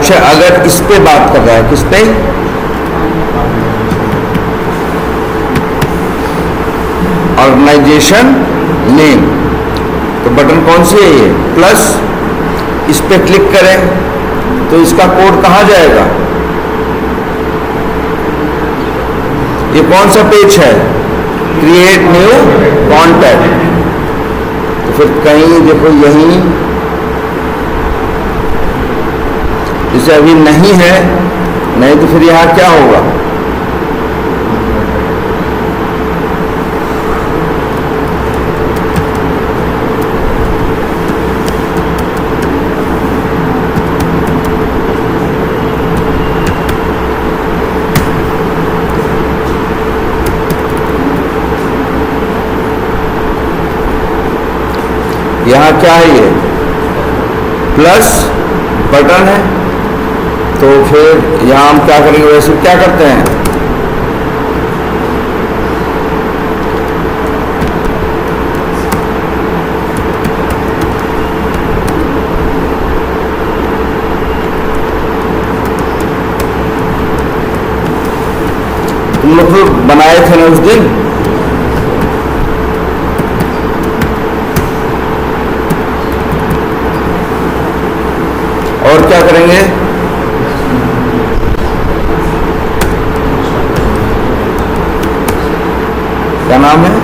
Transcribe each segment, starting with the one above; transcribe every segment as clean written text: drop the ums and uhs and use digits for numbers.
अच्छा, अगर इस पे बात कर रहा है, किस पे? ऑर्गेनाइजेशन नेम, तो बटन कौन सी है ये? प्लस। इस पे क्लिक करें तो इसका कोड कहाँ जाएगा? ये कौन सा पेज है? Create new contact. तो फिर कहीं देखो यहीं, जैसे अभी नहीं है, नहीं तो फिर यहाँ क्या होगा? यहाँ क्या है? ये प्लस बटन है, तो फिर यहाँ हम क्या करेंगे? वैसे क्या करते हैं, तुम लोग तो बनाए थे ना उस दिन, और क्या करेंगे? क्या नाम है?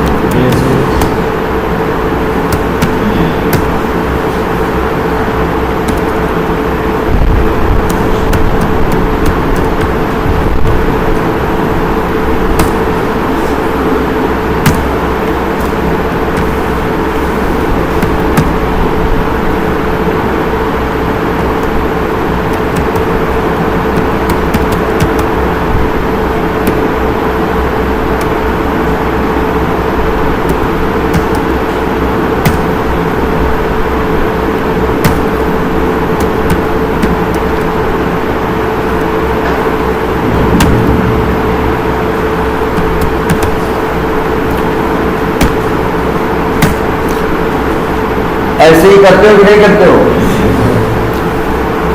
ऐसे ही करते हो कि नहीं करते हो?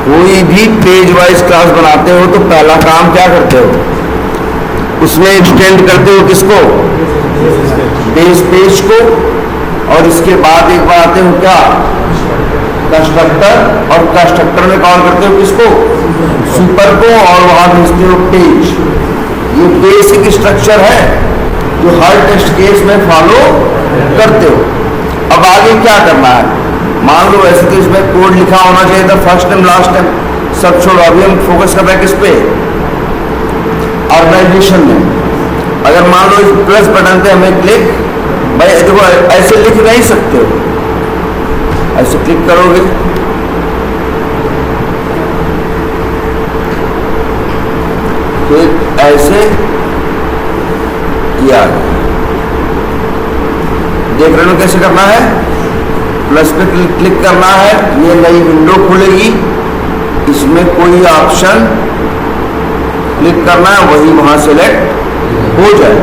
कोई भी पेज वाइज क्लास बनाते हो तो पहला काम क्या करते हो? उसमें एक्सटेंड करते हो किसको? बेस पेज को। और इसके बाद एक बार आते हो क्या? कंस्ट्रक्टर। और कंस्ट्रक्टर में कॉल करते हो किसको? सुपर को। और वहां भेजते हो पेज। ये बेसिक स्ट्रक्चर है जो हर टेस्ट केस में फॉलो करते हो। अब आगे क्या करना है? मान लो वैसे तो इसमें कोड लिखा होना चाहिए था, फर्स्ट टाइम लास्ट टाइम, सब छोड़ो, अभी हम फोकस कर रहे हैं किस पे? ऑर्गेनाइजेशन में। अगर मान लो इस प्लस बटन पे हमें क्लिक, भाई देखो ऐसे लिख नहीं सकते हो, ऐसे क्लिक करोगे फिर ऐसे या देख रहे हो कैसे करना है? प्लस पे क्लिक करना है, ये नई विंडो खुलेगी, इसमें कोई ऑप्शन क्लिक करना है, वही वहां सेलेक्ट हो जाए।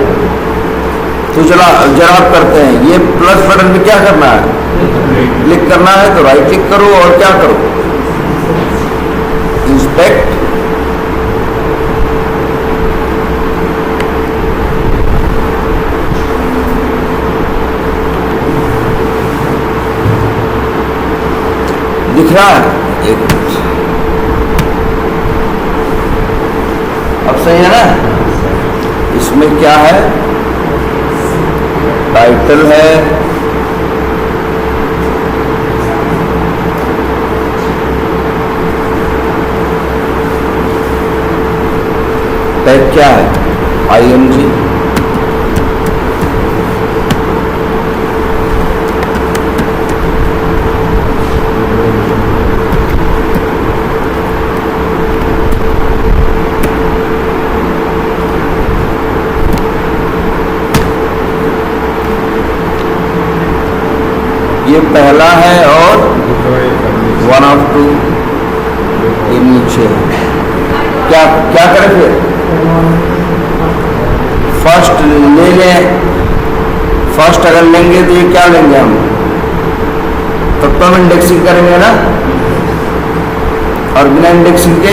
तो चला जरा आप करते हैं, ये प्लस बटन पे क्या करना है? क्लिक करना है, तो राइट क्लिक करो और क्या करो? इंस्पेक्ट। दिख रहा है? एक मिनट, अब सही है ना? इसमें क्या है? टाइटल है, टैग क्या है? IMG। ये पहला है और 1 of 2 ये नीचे है। क्या क्या करें फिर? फर्स्ट ले लें। फर्स्ट अगर लेंगे तो ये क्या लेंगे हम? तब तो हम इंडेक्सिंग करेंगे ना। और बिना इंडेक्सिंग के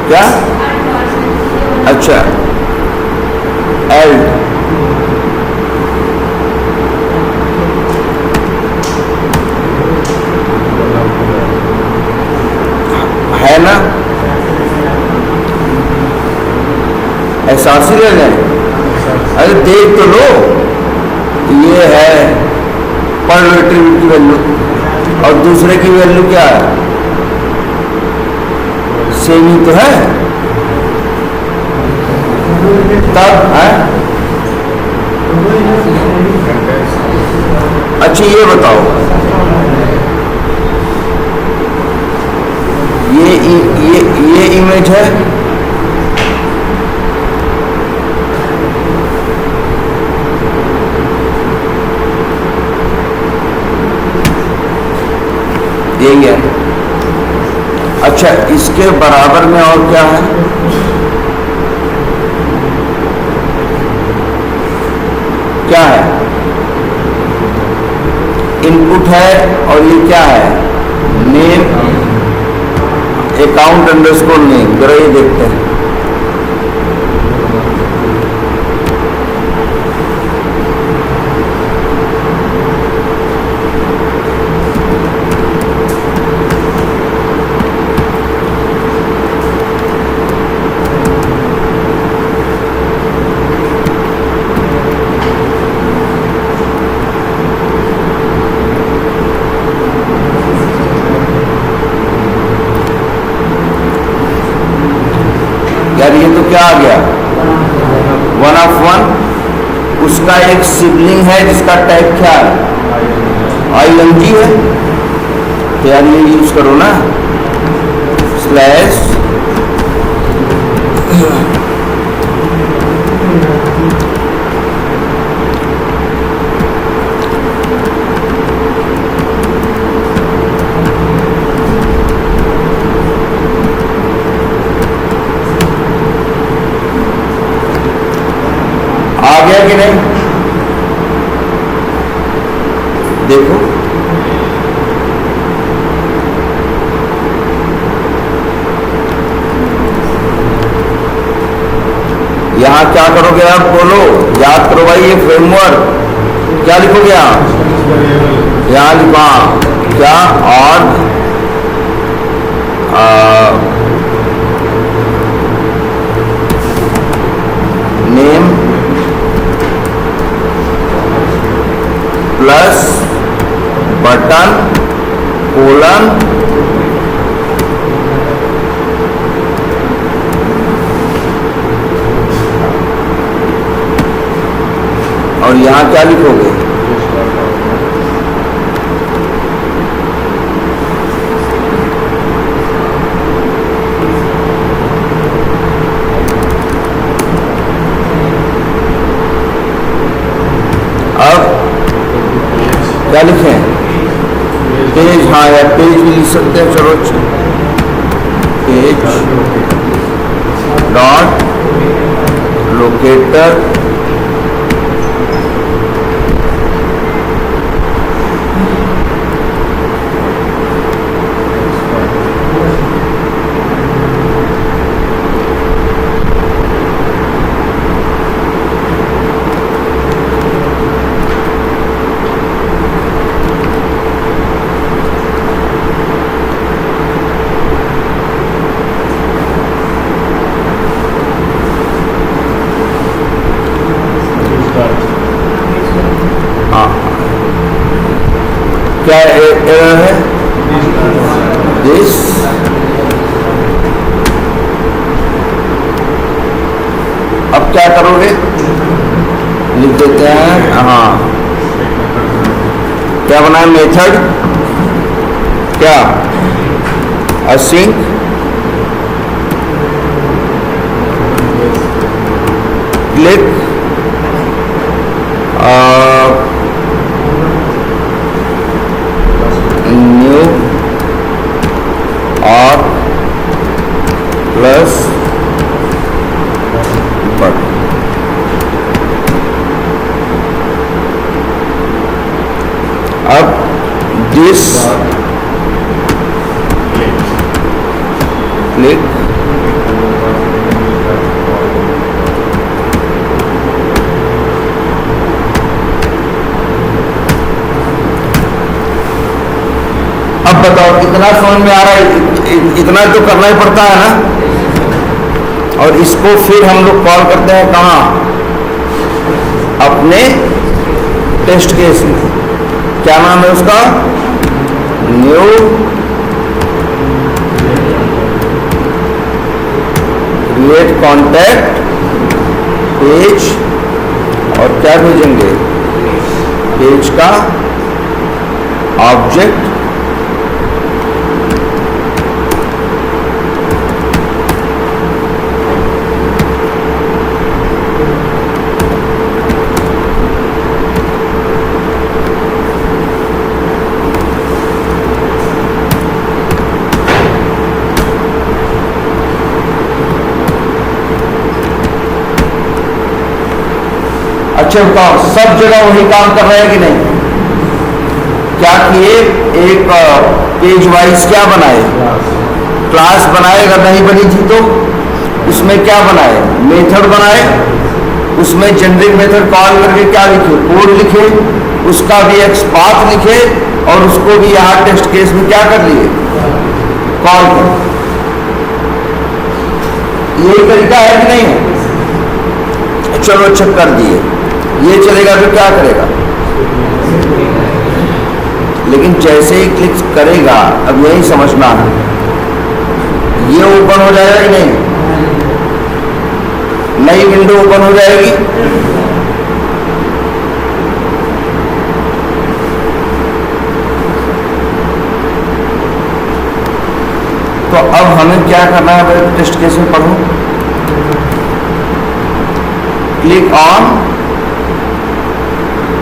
क्या? अच्छा, एल है ना, एहसास ही ले लें। अरे देख तो लो, ये है पर एट्रीब्यूट की वैल्यू और दूसरे की वैल्यू क्या है, सेम ही तो है। तब है अच्छा ये बताओ, ये इमेज है, यही है। अच्छा, इसके बराबर में और क्या है? क्या है? इनपुट है और ये क्या है? Name, account underscore name. जरा ये देखते हैं। यार ये तो क्या आ गया, 1 of 1। उसका एक सिबलिंग है जिसका टाइप क्या है, ING है। तो यार ये यूज करो ना, स्लैश आ गया कि नहीं? देखो यहां क्या करोगे आप, बोलो, याद करो भाई। ये फ्रेमवर्क क्या लिखोगे यहां लिखा क्या, और नेम प्लस बटन कोलन और यहां क्या लिखोगे, क्या लिखें, पेज। हाँ यार पेज भी लिख सकते हैं। चलो पेज डॉट लोकेटर क्या एरर है, दिस अब क्या करोगे, लिख देते हैं। हाँ क्या बना है, मेथड क्या, असिंक क्लिक न्यू और प्लस बटन। अब दिस क्लिक अब बताओ कितना समझ में आ रहा है? इतना तो करना ही पड़ता है ना। और इसको फिर हम लोग कॉल करते हैं कहाँ? अपने टेस्ट केस में। क्या नाम है उसका? New create contact page. और क्या भेजेंगे? पेज का ऑब्जेक्ट अच्छा बताओ, सब जगह वही काम कर रहे हैं कि नहीं? क्या किए? एक पेज वाइज क्या बनाए? क्लास बनाए। अगर नहीं बनी थी तो उसमें क्या बनाए? मेथड बनाए। उसमें जेनरिक मेथड कॉल करके क्या लिखे? कोड लिखे। उसका भी एक्स पाथ लिखे और उसको भी यहाँ टेस्ट केस में क्या कर लिए? कॉल कर। यही तरीका है कि नहीं? चलो अच्छा कर दिए। ये चलेगा तो क्या करेगा? लेकिन जैसे ही क्लिक करेगा, अब यही समझना है, ये ओपन हो जाएगा कि नहीं? नई विंडो ओपन हो जाएगी। तो अब हमें क्या करना है? टेस्ट केस में पढ़ो। Click on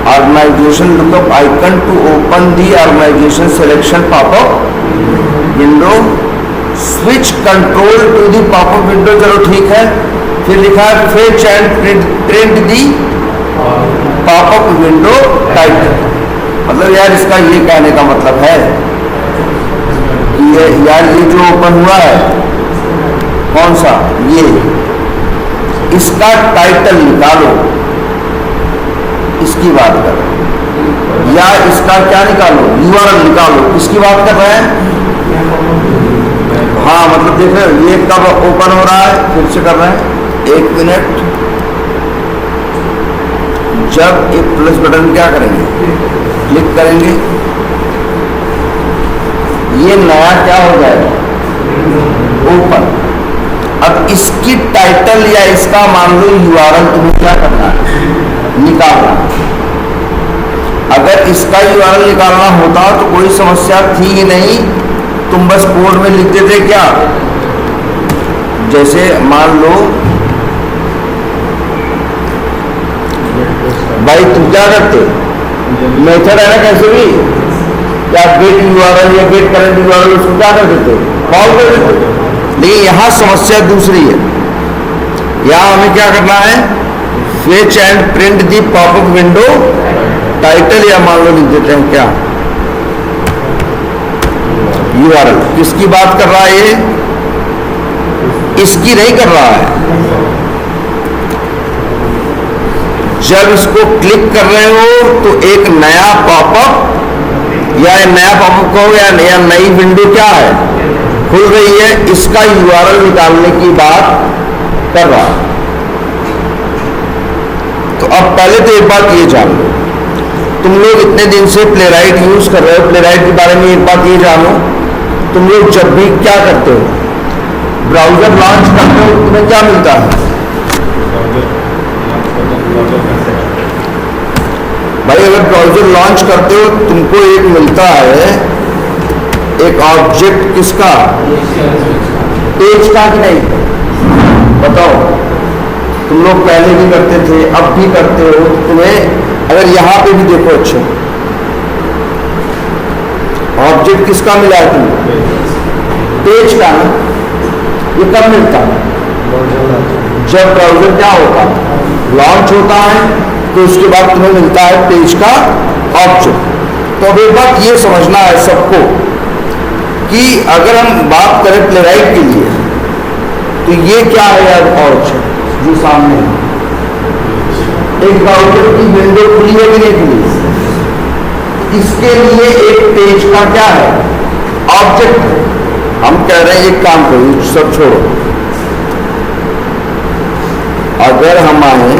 organisation lookup icon to open the organisation selection popup window. Switch control to the popup window. चलो ठीक है। फिर लिखा है fetch and print the popup window title. मतलब यार इसका ये कहने का मतलब है कि यार ये जो ओपन हुआ है, कौन सा? ये, इसका टाइटल निकालो। इसकी बात कर रहे हैं। या इसका क्या निकालो? यूआरएल निकालो। किसकी बात कर रहे हैं? हाँ, मतलब देख रहे हो ये कब ओपन हो रहा है? फिर से कर रहे हैं। 1 मिनट। जब एक प्लस बटन क्या करेंगे? क्लिक करेंगे, ये नया क्या हो जाएगा? ओपन। अब इसकी टाइटल या इसका मान लो यूआरएल तुम्हें क्या करना है? निकालना। अगर इसका यूआरएल निकालना होता तो कोई समस्या थी ही नहीं। तुम बस कोड में लिख देते क्या? जैसे मान लो भाई तुम क्या करते? मेथड है ना, कैसे भी या गेट यूआरएल या गेट करंट यूआरएल, उसको क्या कर देते? कॉल कर देते। लेकिन यहां समस्या दूसरी है। यहां हमें क्या करना है? Fetch and print the popup window title, या मान लो लिख देते हैं क्या? यूआरएल। किसकी बात कर रहा है ये? इसकी नहीं कर रहा है। जब इसको क्लिक कर रहे हो तो एक नया पॉपअप या नया पॉपअप कहो या नई विंडो क्या है? खुल रही है। इसका यूआरएल निकालने की बात कर रहा है। तो अब पहले तो एक बात ये जान लो, तुम लोग इतने दिन से प्लेराइट यूज कर रहे हो। प्लेराइट के बारे में एक बात ये जानो, तुम लोग जब भी क्या करते हो? ब्राउजर लॉन्च करते हो, तुम्हें क्या मिलता है? भाई अगर ब्राउजर लॉन्च करते हो तुमको एक मिलता है, एक ऑब्जेक्ट किसका? पेज का कि नहीं? बताओ। तुम लोग पहले भी करते थे, अब भी करते हो। तुम्हें अगर यहां पे भी देखो, अच्छा ऑब्जेक्ट किसका मिला है? तुम्हें पेज का ना। ये कब मिलता है? जब ब्राउजर क्या होता है? लॉन्च होता है। तो उसके बाद तुम्हें मिलता है पेज का ऑब्जेक्ट। तो अब एक बात ये समझना है सबको कि अगर हम बात करें प्लेराइट के लिए तो ये क्या है यार, पाउच जो सामने है, एक ब्राउजर की विंडो खुली है कि नहीं खुली, इसके लिए एक पेज का क्या है, ऑब्जेक्ट है। हम कह रहे हैं एक काम करो, सब छोड़ो, अगर हम आए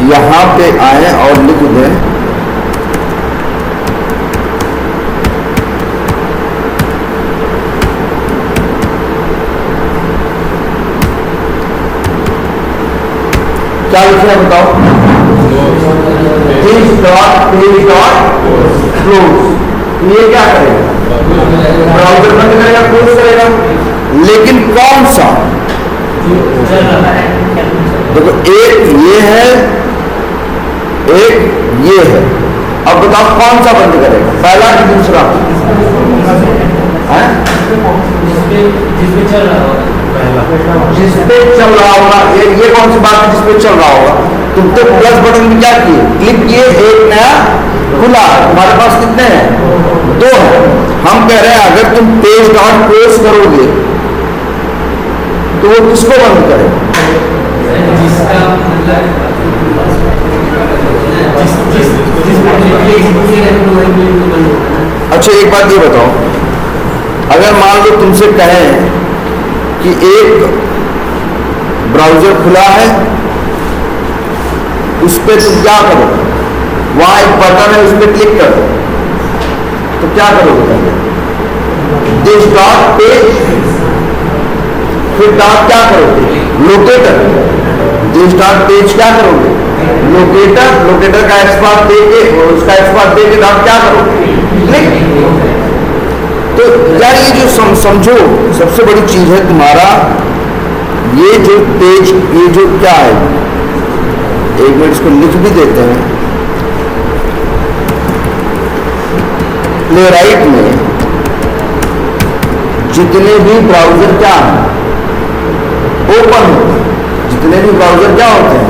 यहां पे आए और लिख दें क्या लिखना है बताओ, पेज डॉट क्लोज। ये क्या करेगा, ब्राउजर बंद करेगा, क्लोज करेगा, लेकिन कौन सा, देखो एक ये है एक ये है, अब बताओ कौन सा बंद करेगा, पहला कि दूसरा, जिस पे चल रहा होगा, ये कौन सी बात है जिस पे चल रहा होगा, तुम तो प्लस बटन में क्या किए, क्लिक किए, एक नया खुला, तुम्हारे पास कितने हैं, 2 है। हम कह रहे हैं अगर तुम पेज डॉट क्लोज करोगे तो वो किसको बंद करेगा, अच्छा एक बात ये बताओ, अगर मान लो तुमसे कहें कि एक ब्राउजर खुला है, उस पर तुम क्या करो, वहां एक बटन है, उस पर क्लिक करो, तो क्या करोगे, दिस डॉट पेज, फिर डॉट क्या करोगे, लोकेटर, दिस डॉट पेज क्या करोगे, लोकेटर, लोकेटर का एक्सपाथ देके और उसका एक्सपाथ देके डॉट क्या करोगे, क्लिक। तो यार ये जो समझो सबसे बड़ी चीज है तुम्हारा, ये जो पेज, ये जो क्या है, एक मिनट इसको लिख भी देते हैं, प्लेराइट में जितने भी ब्राउजर क्या है, ओपन होते हैं, जितने भी ब्राउजर क्या होते हैं,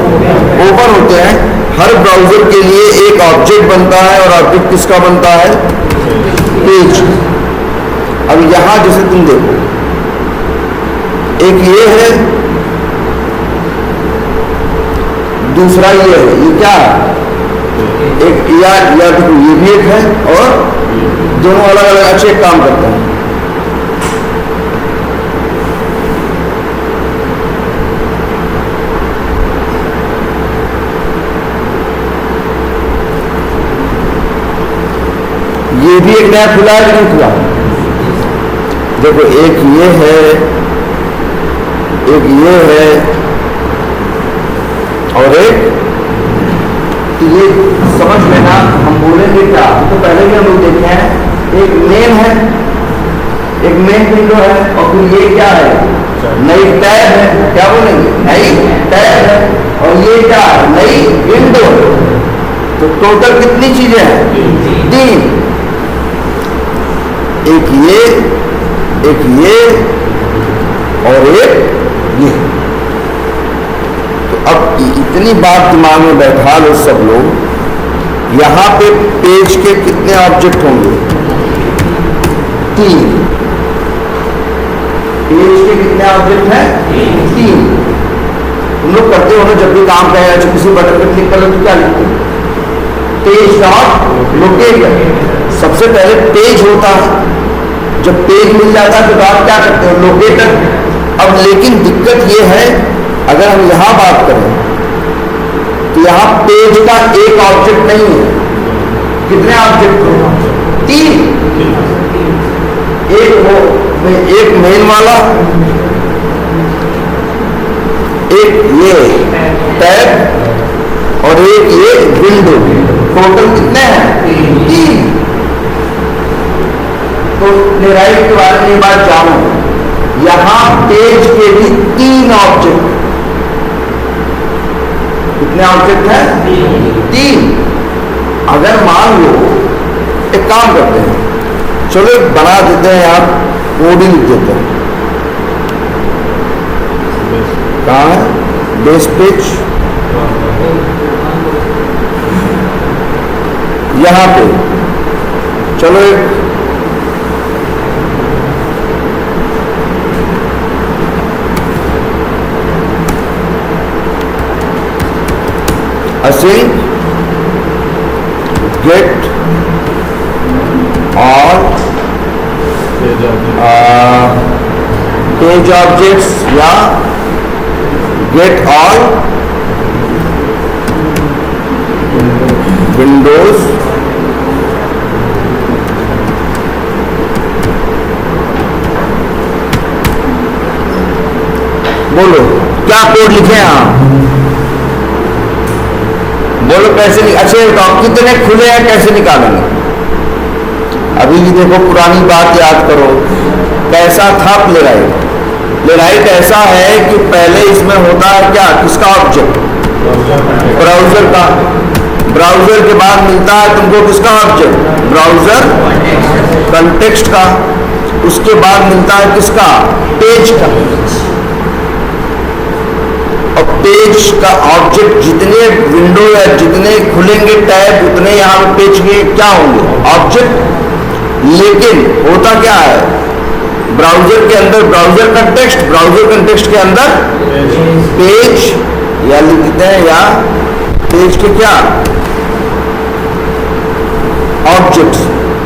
ओपन होते हैं, हर ब्राउजर के लिए एक ऑब्जेक्ट बनता है, और ऑब्जेक्ट किसका बनता है, पेज। अब यहां जैसे तुम देखो, एक ये है, दूसरा ये है, ये क्या है, एक या देखो ये भी एक है, और दोनों अलग अलग अच्छे काम करते हैं। ये भी एक नया खुला है कि नहीं खुला, देखो एक ये है, एक ये है, और एक, तो ये समझ लेना, हम बोलेंगे क्या, तो पहले भी हम लोग देखे हैं, एक मेन है, एक मेन विंडो है, और फिर ये क्या है, नई टैब है, क्या बोलेंगे, नई टैब है, और ये क्या है, नई विंडो। तो टोटल कितनी चीजें हैं, 3, एक ये और एक ये। तो अब इतनी बात दिमाग में बैठा लो सब लोग, यहां पे पेज के कितने ऑब्जेक्ट होंगे, 3, पेज के कितने ऑब्जेक्ट हैं, 3। तुम लोग करते हो ना, जब भी काम करें, अच्छा किसी बटन पर क्लिक कर लो तो क्या लिखते हो, पेज डॉट लोकेटर, सबसे पहले पेज होता है, जब पेज मिल जाता है तो आप क्या करते हो, लोकेटर। अब लेकिन दिक्कत ये है, अगर हम यहां बात करें तो यहां पेज का एक ऑब्जेक्ट नहीं है, कितने ऑब्जेक्ट हैं, 3, एक मेन वाला, एक ये टैब, और एक ये विंडो, टोटल कितने हैं, 3। तो प्लेराइट के बारे में ये बात जानो, यहां पेज के भी 3 ऑब्जेक्ट, कितने ऑब्जेक्ट हैं, 3। अगर मान लो, एक काम करते हैं, चलो एक बना देते हैं, यहां कोड ही लिख देते हैं, कहाँ है बेस पेज? यहाँ पे। चलो एक async get all page objects या get all विंडोज बोलो क्या कोड लिखे हैं आप? बोलो कैसे अच्छे बताओ कितने खुले हैं, कैसे निकालेंगे? अभी भी देखो पुरानी बात याद करो, कैसा था प्लेराइट? प्लेराइट ऐसा है कि पहले इसमें होता है क्या, किसका ऑब्जेक्ट? ब्राउजर का। ब्राउजर के बाद मिलता है तुमको किसका ऑब्जेक्ट? ब्राउजर कंटेक्स्ट का। उसके बाद मिलता है किसका? पेज का। और पेज का ऑब्जेक्ट जितने विंडो या जितने खुलेंगे टैब उतने यहाँ पे पेज के क्या होंगे? ऑब्जेक्ट। लेकिन होता क्या है ब्राउजर के अंदर? ब्राउजर कंटेक्स्ट, ब्राउजर कंटेक्स्ट के अंदर पेज या लिखते हैं या पेज के क्या ऑब्जेक्ट्स।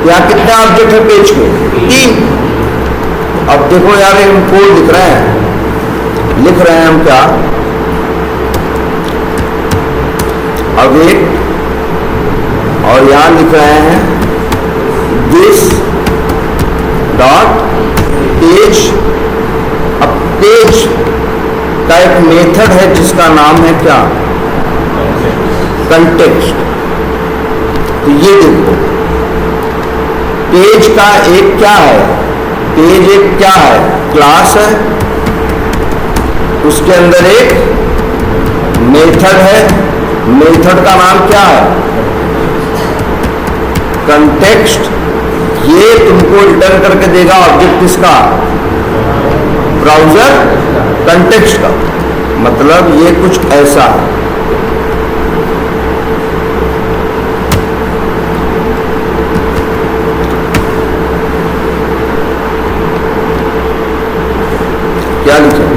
यहाँ कितने ऑब्जेक्ट है पेज के? 3। अब देखो यार हम कोड लिख रहे हैं हम क्या? अवेट और यहां लिख रहे हैं दिस डॉट पेज। अब पेज का एक मेथड है जिसका नाम है क्या? कंटेक्स्ट। तो ये देखो पेज का एक क्या है? पेज एक क्या है? क्लास है, उसके अंदर एक मेथड है। मेथड का नाम क्या है? कंटेक्स्ट। ये तुमको रिटर्न करके देगा ऑब्जेक्ट किसका? ब्राउजर कंटेक्स्ट का। मतलब ये कुछ ऐसा है। क्या लिखा?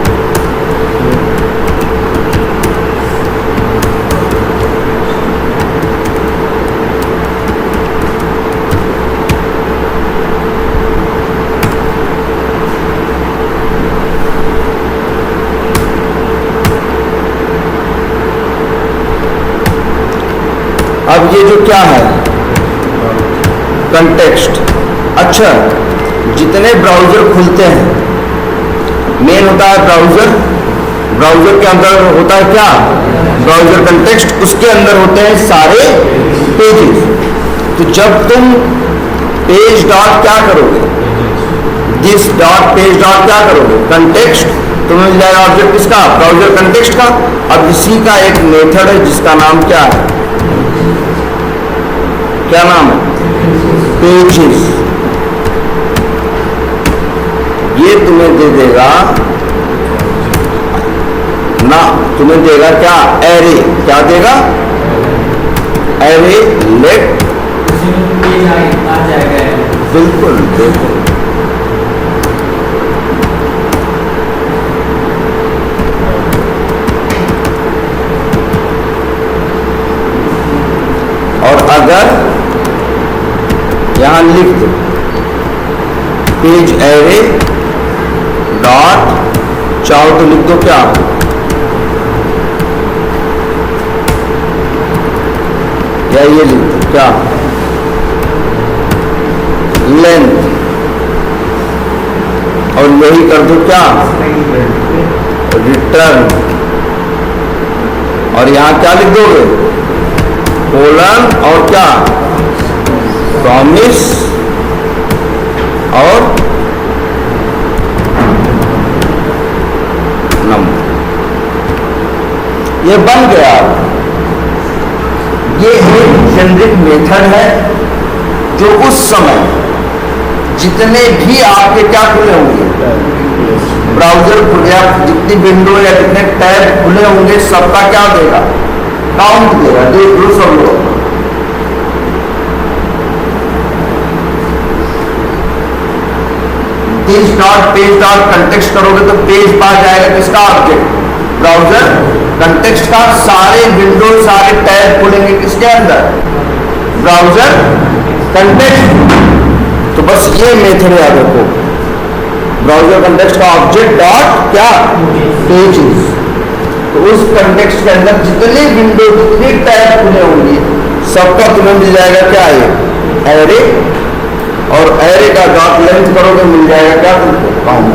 अब ये जो क्या है कंटेक्स्ट। अच्छा, जितने ब्राउजर खुलते हैं, मेन होता है ब्राउजर। ब्राउजर के अंदर होता है क्या? Browser context. उसके अंदर होते हैं सारे पेजेस। तो जब तुम पेज डॉट क्या करोगे? दिस डॉट पेज डॉट क्या करोगे? कंटेक्स्ट। तुम्हें मिल जाएगा ऑब्जेक्ट किसका? ब्राउजर कंटेक्स्ट का। अब इसी का एक मेथड है जिसका नाम क्या है? क्या नाम है? पेजेस। ये तुम्हें दे देगा ना, तुम्हें देगा क्या? एरे। क्या देगा? Array let. बिल्कुल बिल्कुल। और अगर यहां लिख दो पेज एरे डॉट, चाहो तो लिख दो क्या? या ये लिख दो क्या? लेंथ। और यही कर दो क्या? रिटर्न। और यहां क्या लिख दोगे? कोलन और क्या? प्रॉमिस और नंबर। ये बन गया। ये एक जेनरिक मेथड है जो उस समय जितने भी आपके क्या खुले होंगे ब्राउजर खुल गया, जितनी विंडो या जितने टैब खुले होंगे सबका क्या देगा, काउंट देगा। देख लो सब लोग, पेज डॉट कंटेक्स्ट करोगे तो पेज पा जाएगा किसका, ऑब्जेक्ट, ब्राउजर कंटेक्स्ट का। सारे विंडो सारे टैब खुलेंगे किसके अंदर, ब्राउजर कंटेक्स्ट। तो बस ये मेथड याद रखो, ब्राउजर कंटेक्स्ट का ऑब्जेक्ट डॉट क्या, पेजेस। तो उस कंटेक्स्ट के अंदर जितने विंडो जितने टैब खुले होंगे सबका तुम्हें मिल जाएगा क्या, ये एरे। और एरे का डॉट लेंथ करोगे मिल जाएगा क्या तुमको, काउंट।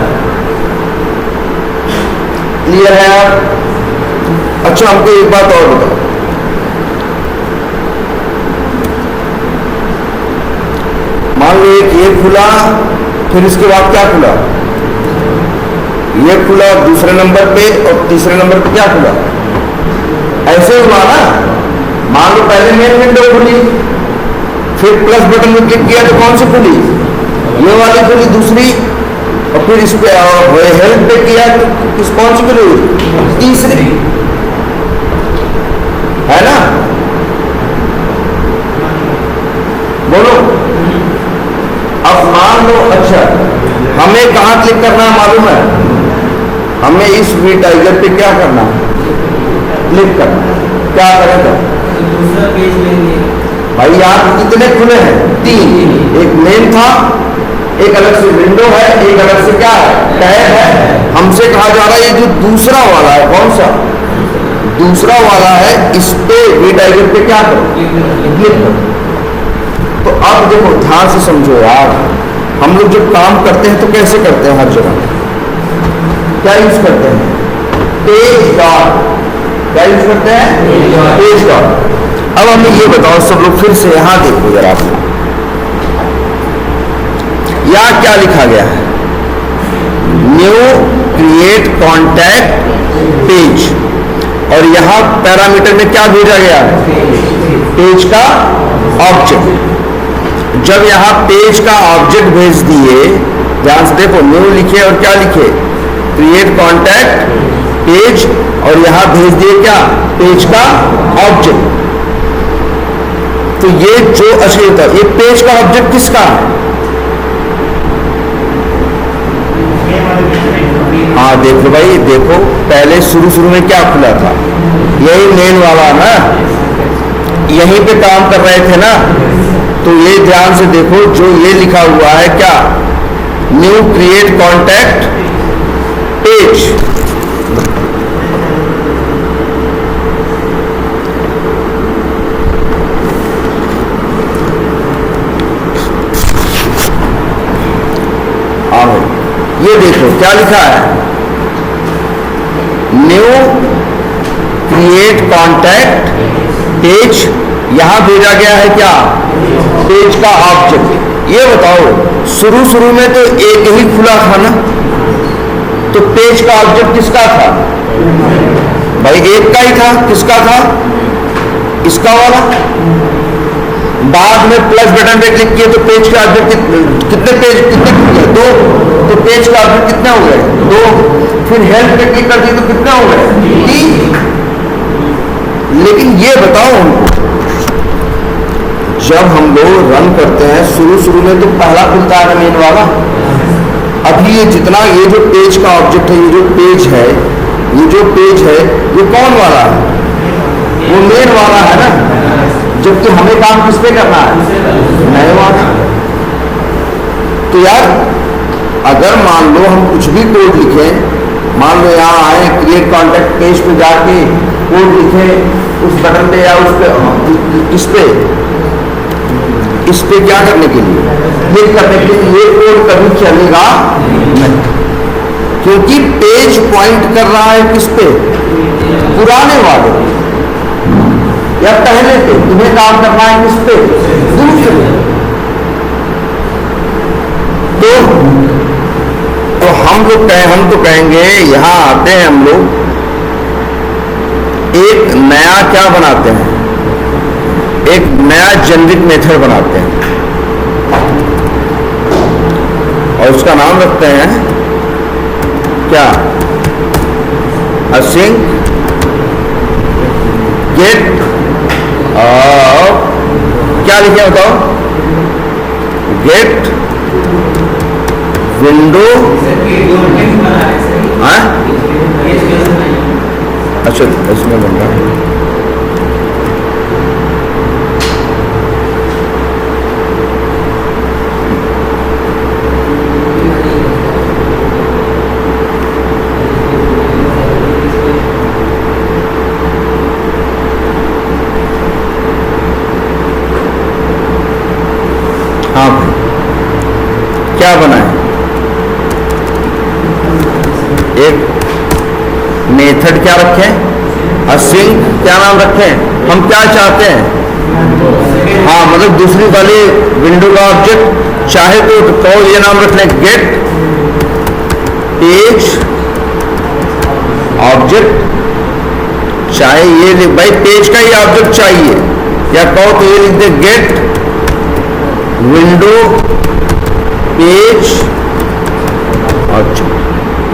क्लियर है आप? अच्छा हमको एक बात और बताओ, मान लो एक ये खुला, फिर इसके बाद क्या खुला, ये खुला दूसरे नंबर पे और तीसरे नंबर पे क्या खुला, ऐसे हुआ ना। मान लो पहले मेन विंडो खुली, फिर प्लस बटन में क्लिक किया तो कौन सी खुली, ये वाली खुली दूसरी, और फिर इस पे हेल्प पे किया तो किस कौन सी खुली, तीसरी, है ना। बोलो अब मान लो, अच्छा हमें कहां क्लिक करना है मालूम है, हमें इस वी टाइगर पे क्या करना है, क्लिक करना। क्या करेगा, दूसरा पेज लेंगे भाई यहाँ कितने खुले हैं, तीन, एक मेन था, एक अलग से विंडो है, एक अलग से क्या है, टैब है। हमसे कहा जा रहा है ये जो दूसरा वाला है, कौन सा दूसरा वाला है, इस पे वी टाइगर पे क्या करो, क्लिक करो। तो अब देखो ध्यान से समझो यार, हम लोग जब काम करते हैं तो कैसे करते हैं, हर जगह क्या यूज करते हैं, पेज डॉट। क्या यूज करते हैं, पेज डॉट। अब हमें ये बताओ सब लोग फिर से यहां देखो जरा, आप यहां क्या लिखा गया है, न्यू क्रिएट कॉन्टैक्ट पेज, और यहां पैरामीटर में क्या भेजा गया है, पेज का ऑब्जेक्ट। जब यहां पेज का ऑब्जेक्ट भेज दिए, ध्यान से देखो, न्यू लिखे और क्या लिखे, क्रिएट कॉन्टैक्ट पेज, और यहां भेज दिए क्या, पेज का ऑब्जेक्ट। तो ये जो असली होता है, ये पेज का ऑब्जेक्ट किसका है, हाँ देख लो भाई, देखो पहले शुरू में क्या खुला था, यही मेन वाला ना, यहीं पे काम कर रहे थे ना। तो ये ध्यान से देखो, जो ये लिखा हुआ है क्या, न्यू क्रिएट कॉन्टैक्ट पेज, ये देखो क्या लिखा है, न्यू क्रिएट कॉन्टैक्ट पेज, यहां भेजा गया है क्या, पेज का ऑब्जेक्ट। ये बताओ शुरू में तो एक ही खुला था ना, तो पेज का ऑब्जेक्ट किसका था, भाई एक का ही था, किसका था, इसका वाला। बाद में प्लस बटन पे क्लिक किए तो पेज का ऑब्जेक्ट कितने पेज कितने, दो, तो पेज का ऑब्जेक्ट कितने हो गए, दो। फिर हेल्प पे क्लिक कर दिए तो कितने हो गए, तीन। लेकिन ये बताओ हमको, जब हम लोग रन करते हैं शुरू में तो पहला खुलता है मेन वाला। अभी ये जितना ये जो पेज का ऑब्जेक्ट है, ये जो पेज है, ये जो पेज है, ये कौन वाला है, वो मेन वाला है ना। जबकि हमें काम किस पे करना है, नए वाला। तो यार अगर मान लो हम कुछ भी कोड लिखें, मान लो यहाँ आए क्रिएट कॉन्टैक्ट पेज पे जाके कोड लिखें उस बटन पे या उस पे, इस पे क्या करने के लिए, क्लिक करने के लिए, ये कोड कभी चलेगा नहीं, क्योंकि पेज पॉइंट कर रहा है किस पे, पुराने वाले या पहले पे। तुम्हें काम करना है किस पे, दूसरे। तो हम तो कहेंगे यहां आते हैं हम लोग, एक नया क्या बनाते हैं, एक नया जेनरिक मेथड बनाते हैं और उसका नाम रखते हैं क्या? async get क्या लिखे बताओ? get window हाँ अच्छा इसमें बन रहा है हाँ भाई क्या बना है? एक मेथड क्या रखें? async क्या नाम रखें? हम क्या चाहते हैं? हाँ मतलब दूसरी वाली विंडो का ऑब्जेक्ट चाहे तो ये नाम रख लें गेट पेज ऑब्जेक्ट, चाहे ये भाई पेज का ही ऑब्जेक्ट चाहिए या कहो तो ये लिख they get window page object,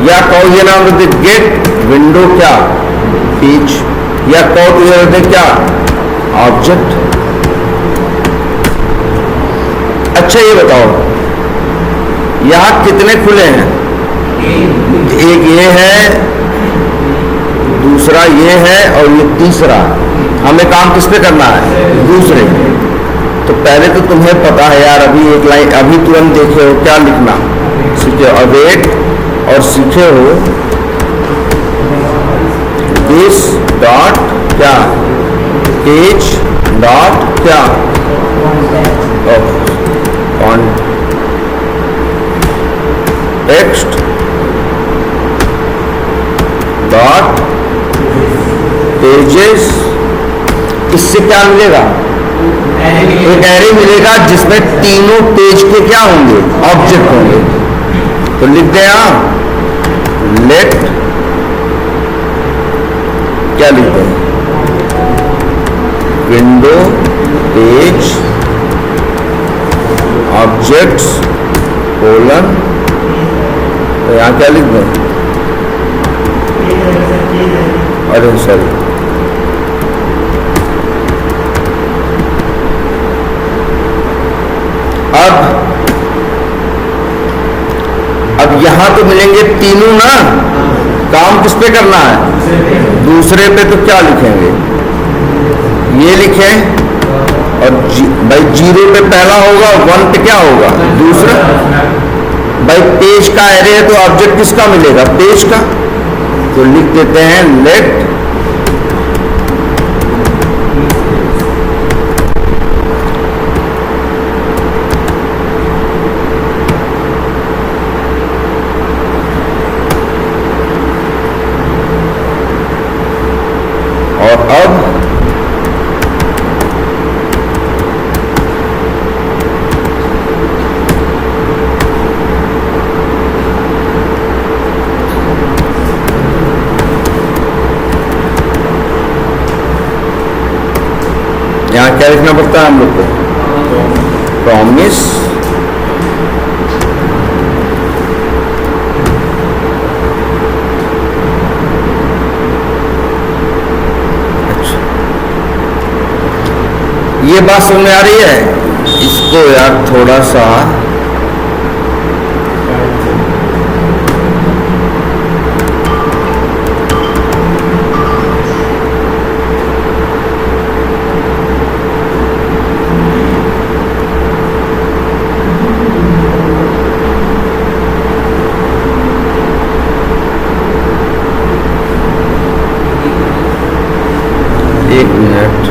या कहो ये नाम रख दे गेट विंडो क्या पेज, या कहो तो ये रख दे क्या ऑब्जेक्ट। अच्छा ये बताओ यहां कितने खुले हैं? एक ये है, दूसरा ये है और ये तीसरा। हमें काम किस पे करना है? दूसरे। तो पहले तो तुम्हें पता है यार, अभी एक लाइन अभी तुरंत देखे हो क्या लिखना सीखे, अवेट और सीखे हो दिस डॉट क्या पेज डॉट क्या टेक्स्ट डॉट पेजेस। इससे क्या मिलेगा? एक एरे मिलेगा जिसमें तीनों पेज के क्या होंगे? ऑब्जेक्ट होंगे। तो लिख दे यहां लेट क्या लिख दे विंडो पेज ऑब्जेक्ट्स कोलन, तो यहां क्या लिख दे? अरे सॉरी अब यहां तो मिलेंगे तीनों ना, काम किस पे करना है? दूसरे पे। तो क्या लिखेंगे? ये लिखें और भाई जीरो पे पहला होगा, वन पे क्या होगा? दूसरा। भाई पेज का एरे है तो ऑब्जेक्ट किसका मिलेगा? पेज का। तो लिख देते हैं लेट और अब यहाँ क्या लिखना पड़ता है हम लोग को? प्रॉमिस अच्छा, ये बात समझ में आ रही है? इसको यार थोड़ा सा एक मिनट,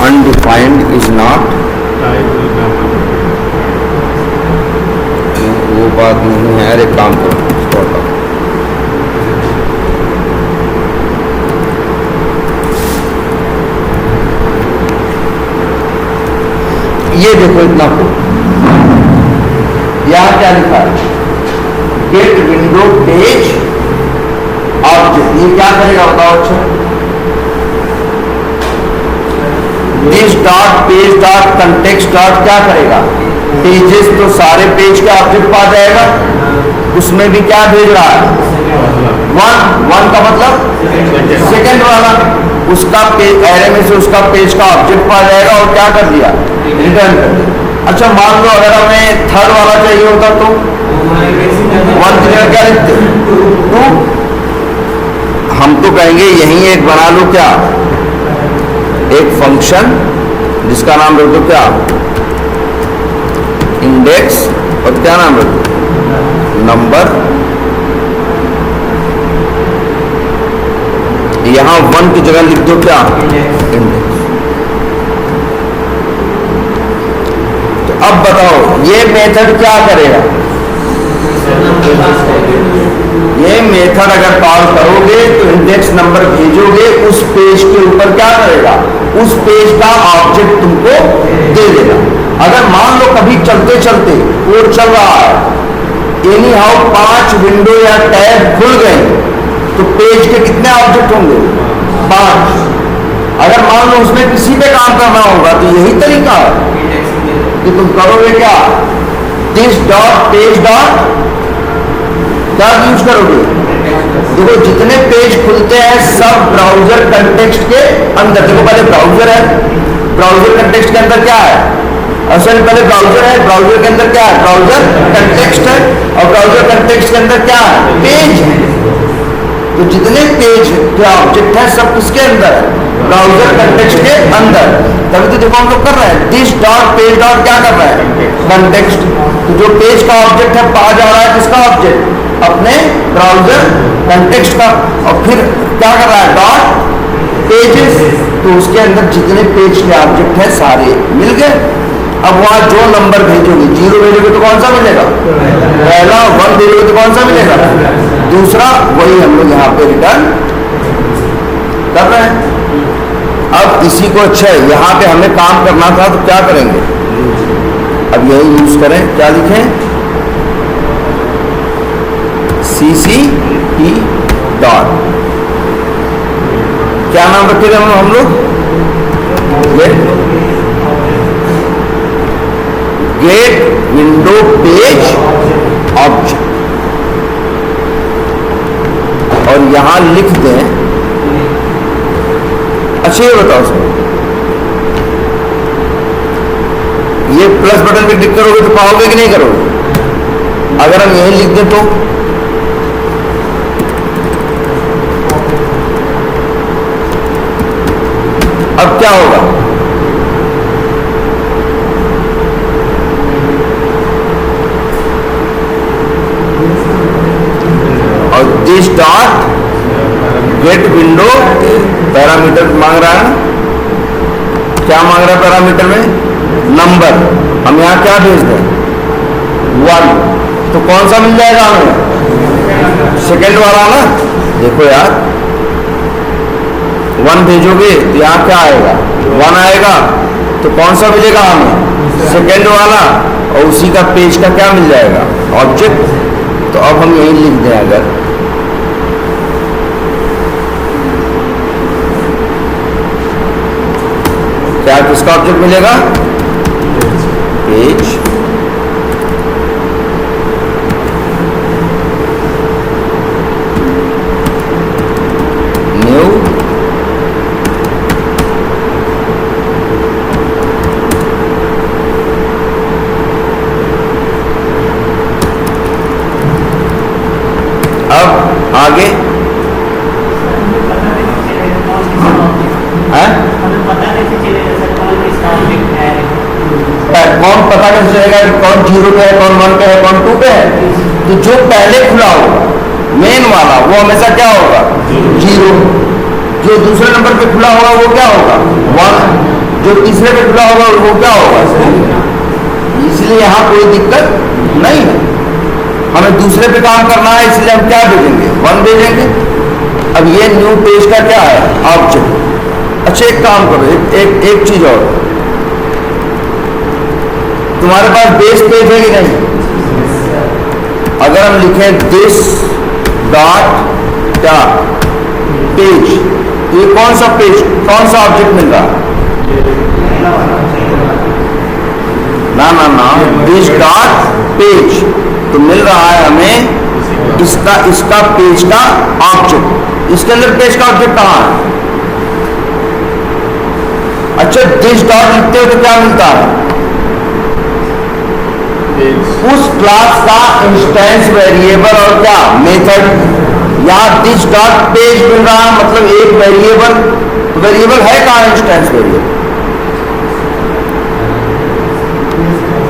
अनडिफाइंड इज नॉट, वो बात नहीं है। अरे काम करो इसको हटाओ। ये देखो इतना कोड, यहां क्या लिखा है, गेट विंडो पेज ऑब्जेक्ट। ये क्या करेगा बताओ? अच्छा, this dot page dot context dot क्या करेगा? पेजेस तो सारे पेज के ऑब्जेक्ट पा जाएगा, उसमें भी क्या भेज रहा है? वन का मतलब सेकंड वाला, उसका पेज एरे में से उसका पेज का ऑब्जेक्ट पा जाएगा और क्या कर दिया? रिटर्न कर दिया। अच्छा मान लो अगर हमें थर्ड वाला चाहिए होता तो वन की जगह क्या लिखते? टू। हम तो कहेंगे यही एक बना लो क्या, एक फंक्शन जिसका नाम रख दो क्या, इंडेक्स, और क्या नाम रख दो, नंबर। यहां वन की जगह लिख दो क्या, इंडेक्स। तो अब बताओ ये मेथड क्या करेगा? ये मेथड अगर कॉल करोगे तो इंडेक्स नंबर भेजोगे, उस पेज के ऊपर क्या करेगा? उस पेज का ऑब्जेक्ट तुमको दे देगा। अगर मान लो कभी चलते चलते कोड चल रहा है, एनी हाउ 5 विंडो या टैब खुल गए, तो पेज के कितने ऑब्जेक्ट होंगे? 5। अगर मान लो उसमें किसी पे काम करना होगा तो यही तरीका है कि तुम करोगे क्या, दिस डॉट पेज डॉट क्या यूज करोगे? देखो जितने पेज खुलते हैं सब ब्राउजर कंटेक्स्ट के अंदर। देखो पहले ब्राउजर है, ब्राउजर कंटेक्स्ट के अंदर क्या है? असल पहले ब्राउजर है, ब्राउजर के अंदर क्या है? ब्राउजर कंटेक्स्ट है, और ब्राउजर कंटेक्स्ट के अंदर क्या है? पेज है। तो जितने पेज के ऑब्जेक्ट है सब किसके अंदर है? ब्राउजर कंटेक्स्ट के अंदर। तभी तो देखो हम लोग कर रहे हैं दिस डॉट पेज डॉट क्या कर रहा है? कंटेक्स्ट। तो जो पेज का ऑब्जेक्ट है पा जा रहा है किसका ऑब्जेक्ट? अपने ब्राउजर कंटेक्स्ट का। और फिर क्या कर रहा है? Dot pages. तो उसके अंदर जितने पेज के ऑब्जेक्ट है सारे मिल गए। अब वहां जो नंबर भेजोगे, 0 भेजोगे तो कौन सा मिलेगा? पहला। 1 भेजोगे तो कौन सा मिलेगा? दूसरा। वही हम लोग यहाँ पे रिटर्न कर रहे हैं। अब इसी को अच्छा है, यहाँ पे हमें काम करना था तो क्या करेंगे? अब यही यूज करें, क्या लिखें? CCT डॉट, क्या नाम रखेंगे हम लोग? Get window page object. और यहां लिख दें, अच्छा ये बताओ सर, ये प्लस बटन पे क्लिक करोगे तो पाओगे कि नहीं करोगे? अगर हम यही लिख दें तो अब क्या होगा? और this dot gate window parameter मांग रहा है, क्या मांग रहा है पैरामीटर में? नंबर। हम यहां क्या भेज दें? 1। तो कौन सा मिल जाएगा हमें? सेकेंड वाला ना। देखो यार 1 भेजोगे तो यहाँ क्या आएगा? 1 आएगा। तो कौन सा मिलेगा हमें? सेकेंड वाला। और उसी का पेज का क्या मिल जाएगा? ऑब्जेक्ट। तो अब हम यही लिख दें, अगर क्या किसका ऑब्जेक्ट मिलेगा? पेज। न्यू अब आगे कौन पता कैसे चलेगा कौन 0 पे है, कौन 1 पे है, कौन 2 पे है? तो जो पहले खुला होगा मेन वाला वो हमेशा क्या होगा? 0। जो दूसरे नंबर पे खुला होगा वो क्या होगा? 1। जो तीसरे पे खुला होगा वो क्या होगा, इसलिए यहाँ कोई दिक्कत नहीं है। हमें दूसरे पे काम करना है, इसलिए हम क्या भेजेंगे, 1 भेजेंगे। अब ये न्यू पेज का क्या है, ऑब्जेक्ट। अच्छा एक काम करो, एक चीज और, तुम्हारे पास बेस पेज है कि नहीं? अगर हम लिखें दिस डॉट क्या पेज, तो ये कौन सा पेज, कौन सा ऑब्जेक्ट मिल रहा है? ना दिस डॉट पेज, तो मिल रहा है हमें इसका पेज का ऑब्जेक्ट। इसके अंदर पेज का ऑब्जेक्ट कहां है? अच्छा दिस डॉट लिखते हो तो क्या मिलता है? उस क्लास का इंस्टेंस वेरिएबल और क्या मेथड। यहां दिस डॉट पेज मिल रहा है, मतलब एक वेरिएबल है कहां, इंस्टेंस वेरिएबल।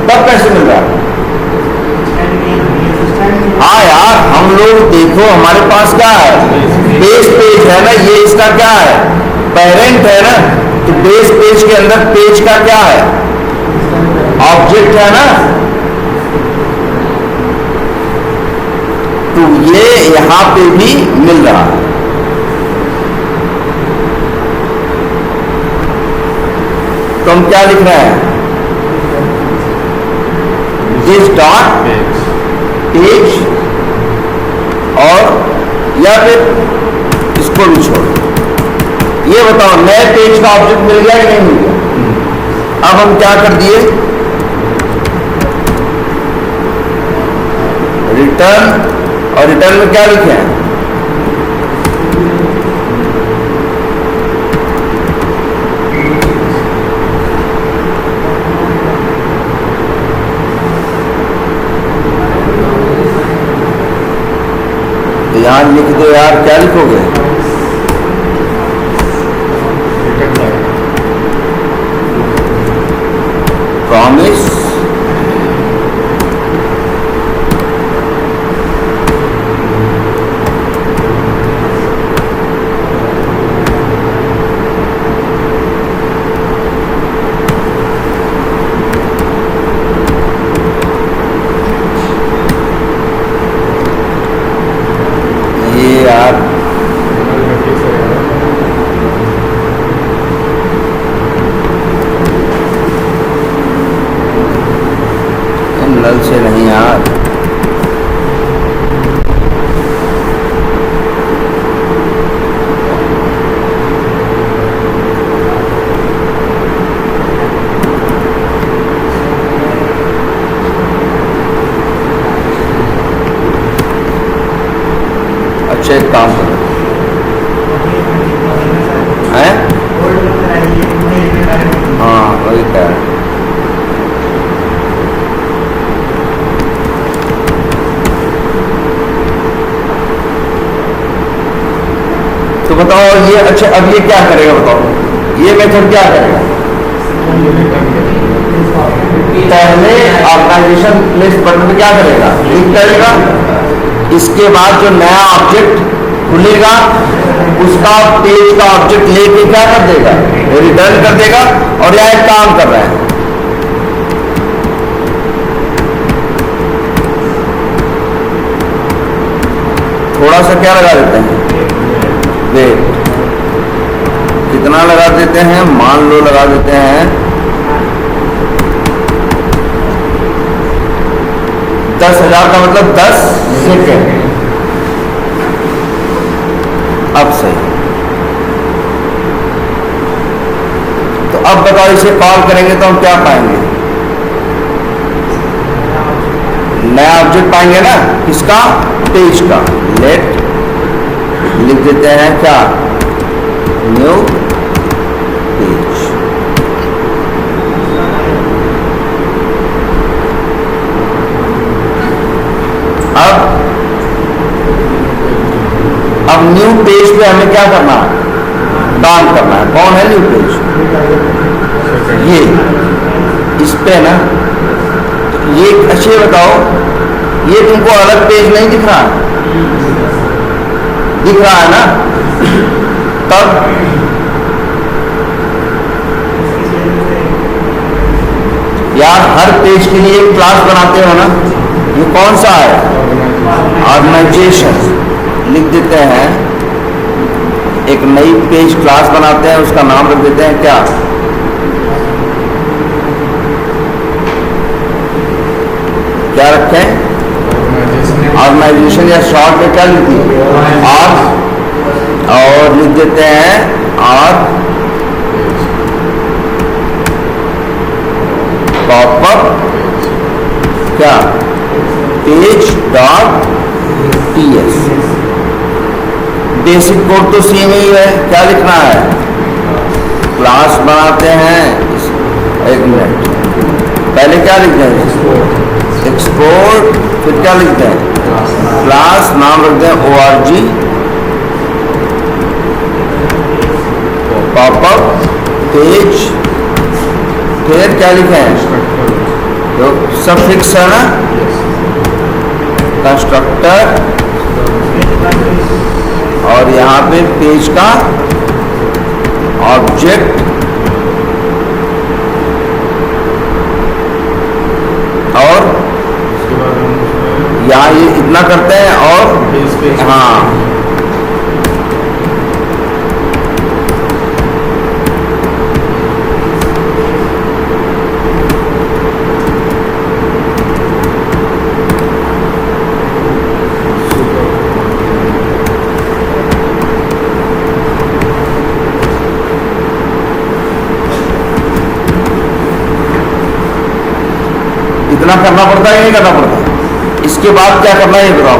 तब कैसे मिल रहा है? हाँ यार, हम लोग देखो हमारे पास क्या है, बेस पेज है ना, ये इसका क्या है, पेरेंट है ना। तो बेस पेज के अंदर पेज का क्या है, ऑब्जेक्ट है ना। तो ये यहां पे भी मिल रहा है। तो हम क्या लिख रहे हैं, दिस डॉट पेज, और या फिर इसको भी छोड़। ये बताओ नए पेज का ऑब्जेक्ट मिल गया कि नहीं मिल गया? अब हम क्या कर दिए, रिटर्न, और रिटर्न में क्या लिखे हैं, तो यहां लिख दो यार, क्या लिखोगे, प्रॉमिस नल से नहीं यार, अच्छा एक काम करो, हैं? हाँ वही कह रहा है। तो बताओ ये, अच्छा अब ये क्या करेगा, बताओ ये मेथड क्या करेगा? पहले ऑर्गेनाइजेशन लिस्ट बटन पे क्या करेगा, क्लिक करेगा। इसके बाद जो नया ऑब्जेक्ट खुलेगा उसका पेज का ऑब्जेक्ट लेके क्या कर देगा, रिटर्न कर देगा। और यह एक काम कर रहा है, थोड़ा सा क्या लगा देते हैं, वेट। कितना लगा देते हैं, मान लो लगा देते हैं 10,000 का मतलब 10 सेकेंड। अब सही, तो अब बताओ इसे कॉल करेंगे तो हम क्या पाएंगे, नया ऑब्जेक्ट पाएंगे ना, किसका, पेज का। लेट लिख देते हैं क्या, न्यू पेज। अब न्यू पेज पे हमें क्या करना है, काम करना है। कौन है न्यू पेज, ये इस पे ना। तो ये अच्छे बताओ, ये तुमको अलग पेज नहीं दिख रहा, दिख रहा है ना? तब यार हर पेज के लिए एक क्लास बनाते हो ना, ये कौन सा है? ऑर्गेनाइजेशन। लिख देते हैं, एक नई पेज क्लास बनाते हैं, उसका नाम रख देते हैं क्या? क्या रखें? ऑर्गेनाइजेशन, या शॉर्ट में क्या लिखिए? और लिख देते हैं पॉपअप क्या? Page dot TS. Basic code तो सेम ही है, क्या लिखना है? क्लास बनाते हैं, एक मिनट, पहले क्या लिखते हैं? एक्सपोर्ट, फिर क्या लिखते हैं? क्लास, नाम रखते हैं org पॉपअप पेज, फिर क्या लिखे हैं? तो सब फिक्स है ना? कंस्ट्रक्टर, और यहाँ पे पेज का ऑब्जेक्ट, और यहाँ ये इतना करते हैं, और हाँ इतना करना पड़ता है, नहीं करना पड़ता? इसके बाद क्या करना है ये बताओ।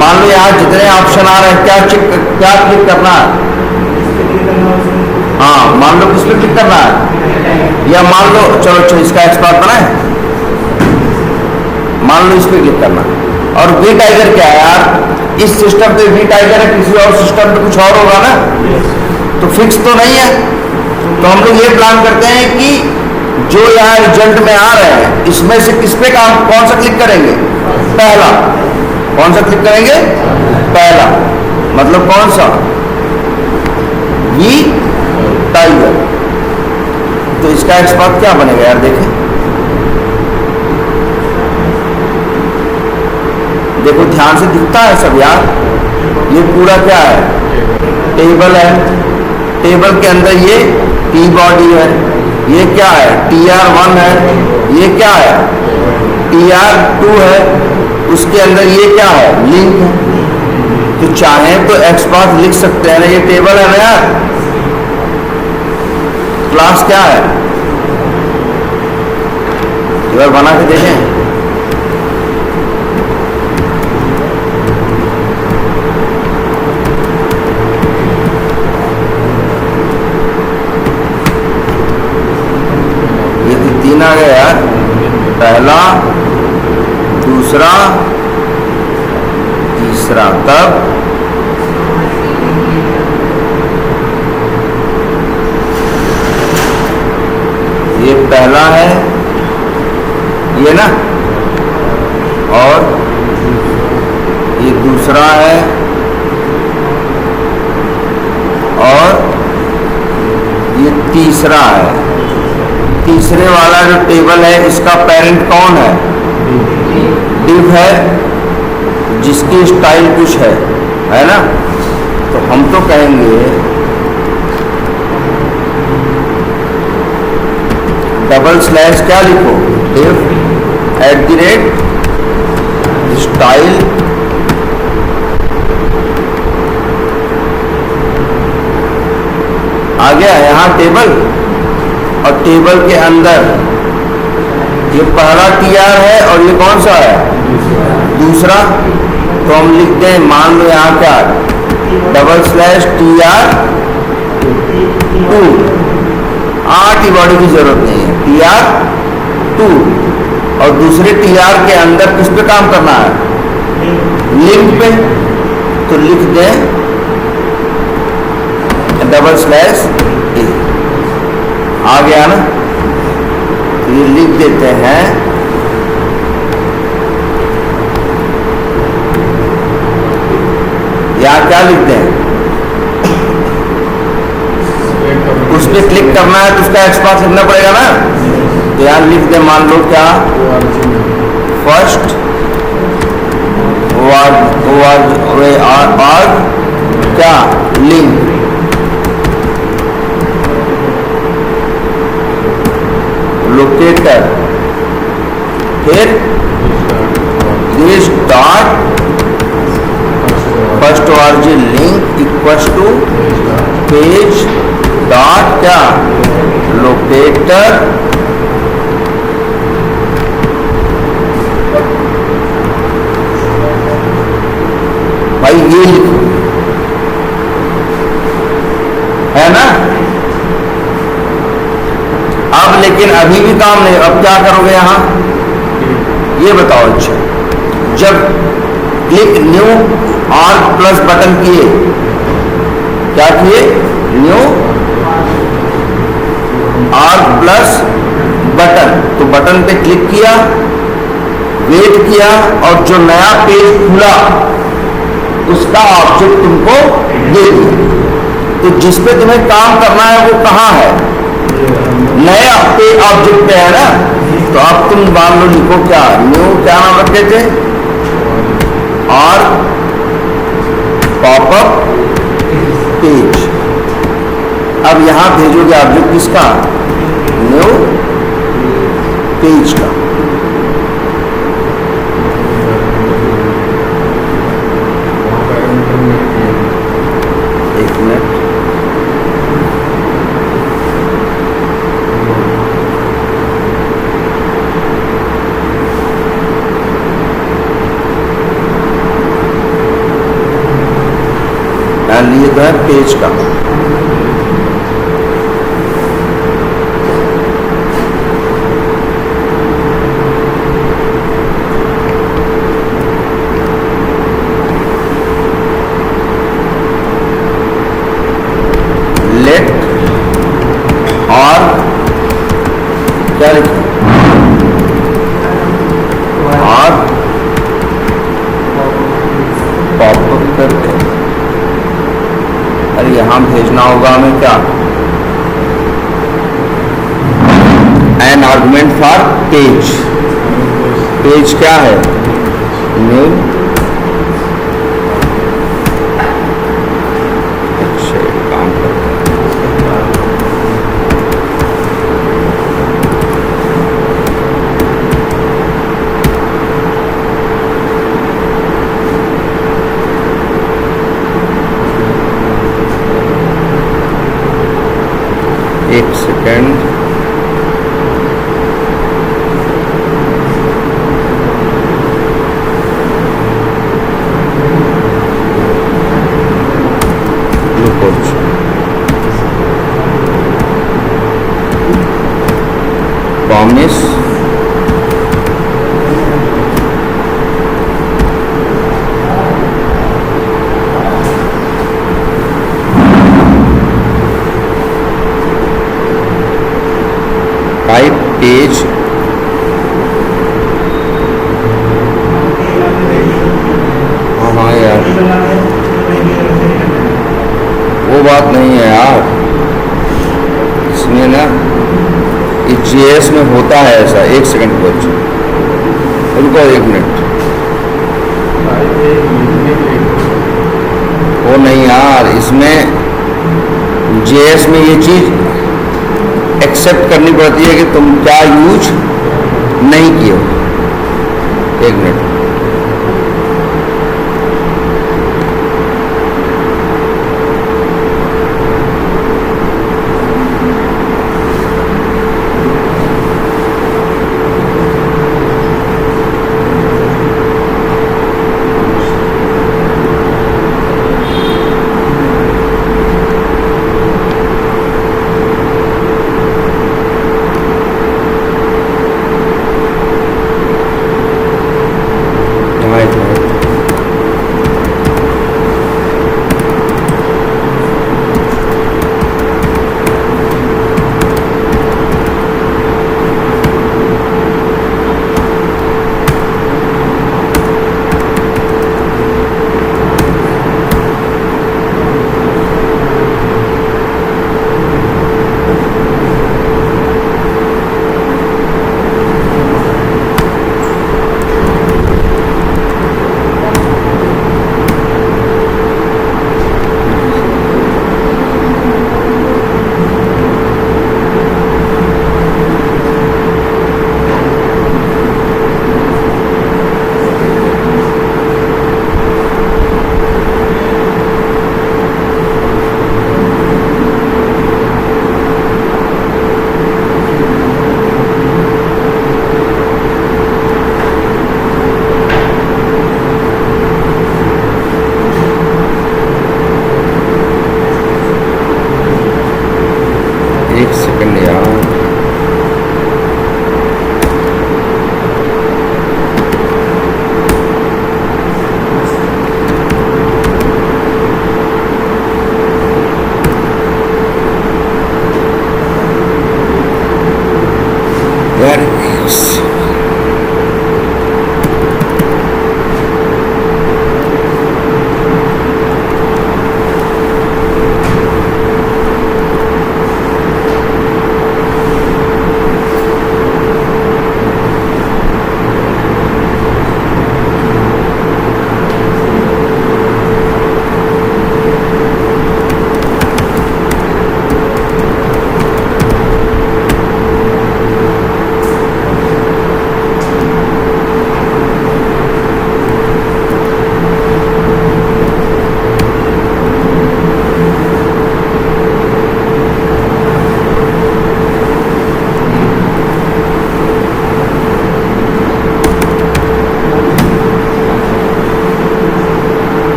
मान लो यहाँ जितने ऑप्शन आ रहे हैं, क्या क्लिक करना है? हाँ, मान लो किस पे क्लिक करना है? या मान लो चलो इसका एक्सपर्ट बनाए, मान लो इस पे क्लिक करना। और वी टाइगर क्या है यार? इस सिस्टम पे वी टाइगर है, किसी और सिस्टम पे कुछ और होगा ना, तो फिक्स तो नहीं है। तो हम लोग ये प्लान करते हैं कि जो यहाँ रिजल्ट में आ रहे हैं, इसमें से किस पे कौन सा क्लिक करेंगे? पहला। कौन सा क्लिक करेंगे? पहला। मतलब कौन सा? V Tiger. तो इसका एक्सपर्ट क्या बनेगा यार? देखें, देखो ध्यान से दिखता है सब यार। ये पूरा क्या है? टेबल है। टेबल के अंदर ये टी बॉडी है, ये क्या है? TR1 है, ये क्या है? TR2 है, उसके अंदर ये क्या है? लिंक है। तो चाहें तो एक्सपाथ लिख सकते हैं ना, ये टेबल है ना यार। क्लास क्या है? टेबल बना के देखें। आ गया यार, पहला, दूसरा, तीसरा, तब ये पहला है, ये ना, और ये दूसरा है, और ये तीसरा है। तीसरे वाला जो टेबल है, इसका पेरेंट कौन है? div है, जिसकी स्टाइल कुछ है ना। तो हम तो कहेंगे डबल स्लैश क्या लिखो? div @style आ गया यहाँ टेबल, और टेबल के अंदर ये पहला TR है, और ये कौन सा है? दूसरा। तो हम लिखते हैं, मान लो यहाँ क्या? $TR2। टी बॉडी की जरूरत नहीं है, TR2। और दूसरे TR के अंदर किस पे काम करना है? लिंक पे। तो लिख दें $A। आ गया ना? तो ये लिख देते हैं, यहाँ क्या लिखते हैं? उस पर क्लिक करना है तो उसका एक्सपांस लिखना पड़ेगा ना। तो यहाँ लिख दे, मान लो क्या, फर्स्ट वर्ड क्या, लिंक। लोकेटर, फिर this dot first origin link equals to page dot क्या, लोकेटर भाई ये लिखो, है ना। अब लेकिन अभी भी काम नहीं, अब क्या करोगे यहां ये बताओ। अच्छा, जब click New York plus button किए, क्या किए, न्यू आर्क प्लस बटन, तो बटन पे क्लिक किया, वेट किया, और जो नया पेज खुला उसका ऑब्जेक्ट तुमको दे दिया। तो जिस पे तुम्हें काम करना है वो कहां है, नए पे ऑब्जेक्ट पे है ना। तो अब तुम मान लो लिखो क्या, न्यू क्या नाम रखे थे, और पॉपअप पेज। अब यहां भेजोगे ऑब्जेक्ट किसका, न्यू पेज का। एक मिनट, लिए तो है पेज का। लेट और क्या लिखा, और पॉपअप करके, अरे यहां भेजना होगा हमें क्या, an argument for page. Page क्या है, न्यू, अच्छा काम करते हैं। एक सेकेंड, प्रॉमिस टाइप पेज, हाँ यार वो बात नहीं है यार, इसमें ना JS में होता है ऐसा। एक सेकंड बच्चों, रुको एक मिनट, वो नहीं यार, इसमें JS में ये चीज एक्सेप्ट करनी पड़ती है कि तुम क्या यूज नहीं किए हो। एक मिनट,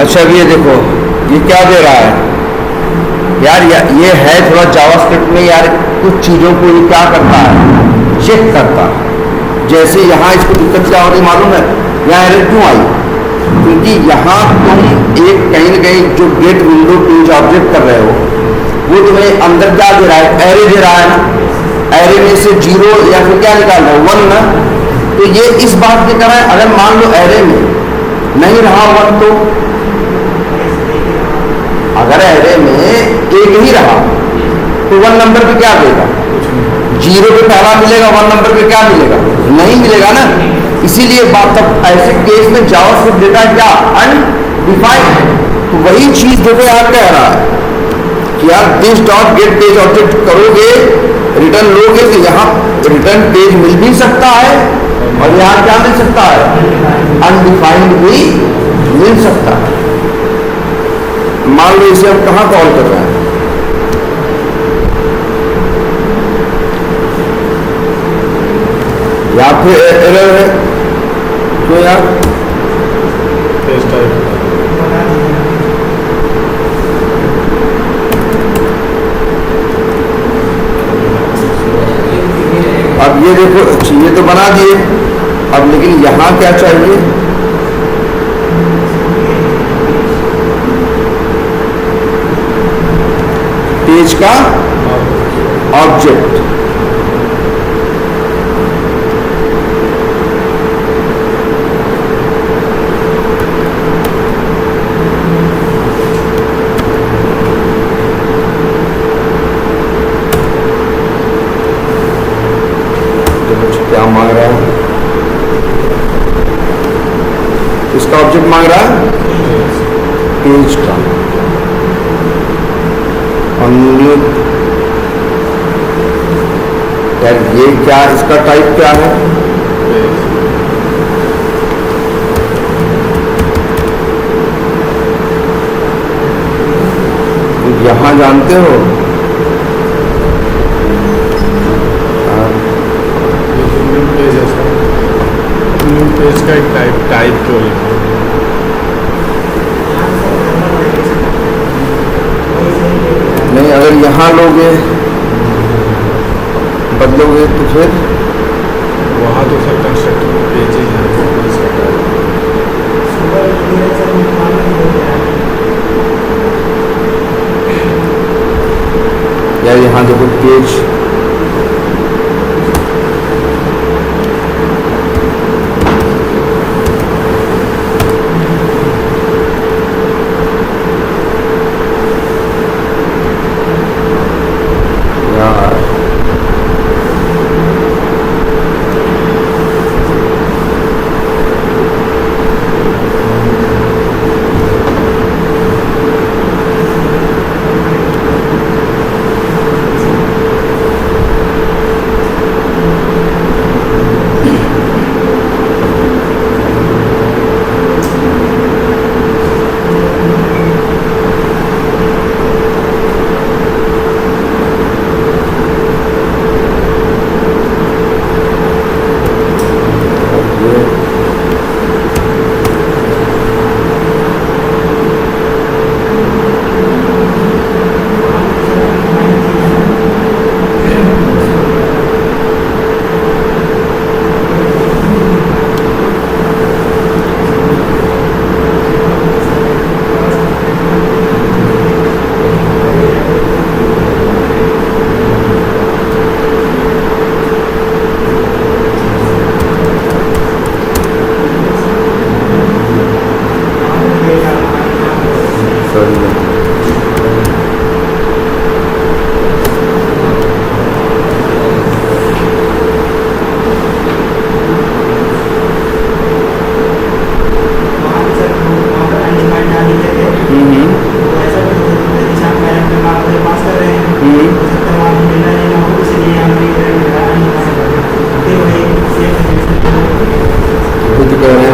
अच्छा अब ये देखो, ये क्या दे रहा है यार, ये है थोड़ा जावास्क्रिप्ट में यार, कुछ चीज़ों को ये क्या करता है, चेक करता है। जैसे यहाँ इसको दिक्कत क्या हो रही मालूम है, यहाँ एरर क्यों आई, क्योंकि यहाँ तुम एक कहीं न कहीं जो गेट विंडो पेज ऑब्जेक्ट कर रहे हो, वो तुम्हें अंदर क्या दे रहा है, एरे दे रहा है ना, एरे में से 0 या फिर क्या निकाल रहा है 1 ना। तो ये इस बात की तरह है, अगर मान लो एरे में नहीं रहा 1, तो अगर एरे में 1 ही रहा तो 1 नंबर पे क्या देगा, 0 पे पहला मिलेगा, 1 नंबर पे क्या मिलेगा, नहीं मिलेगा ना। इसीलिए बात, तब ऐसे केस में जावास्क्रिप्ट डेटा क्या अनडिफाइंड। तो वही चीज देखो यहाँ कह रहा है कि यार this dot gate page object करोगे, रिटर्न लोगे, तो यहाँ रिटर्न पेज मिल भी सकता है और यहाँ क्या मिल सकता है, अनडिफाइंड भी मिल सकता है। मान लो इसे हम कहाँ कॉल कर रहे हैं, या फिर एरर है तो यार अब ये देखो, अच्छा ये तो बना दिए, अब लेकिन यहाँ क्या चाहिए, पेज का ऑब्जेक्ट। क्या मांग रहा है, इसका ऑब्जेक्ट मांग रहा है पेज का। यार ये क्या, इसका टाइप क्या है, यहां जानते हो पेज का एक टाइप क्यों लिखा, नहीं अगर यहाँ लोगे बदलोगे तो फिर वहाँ तो सर कंस्ट्रक्टर पेजेज है, या यहाँ देखो पेज,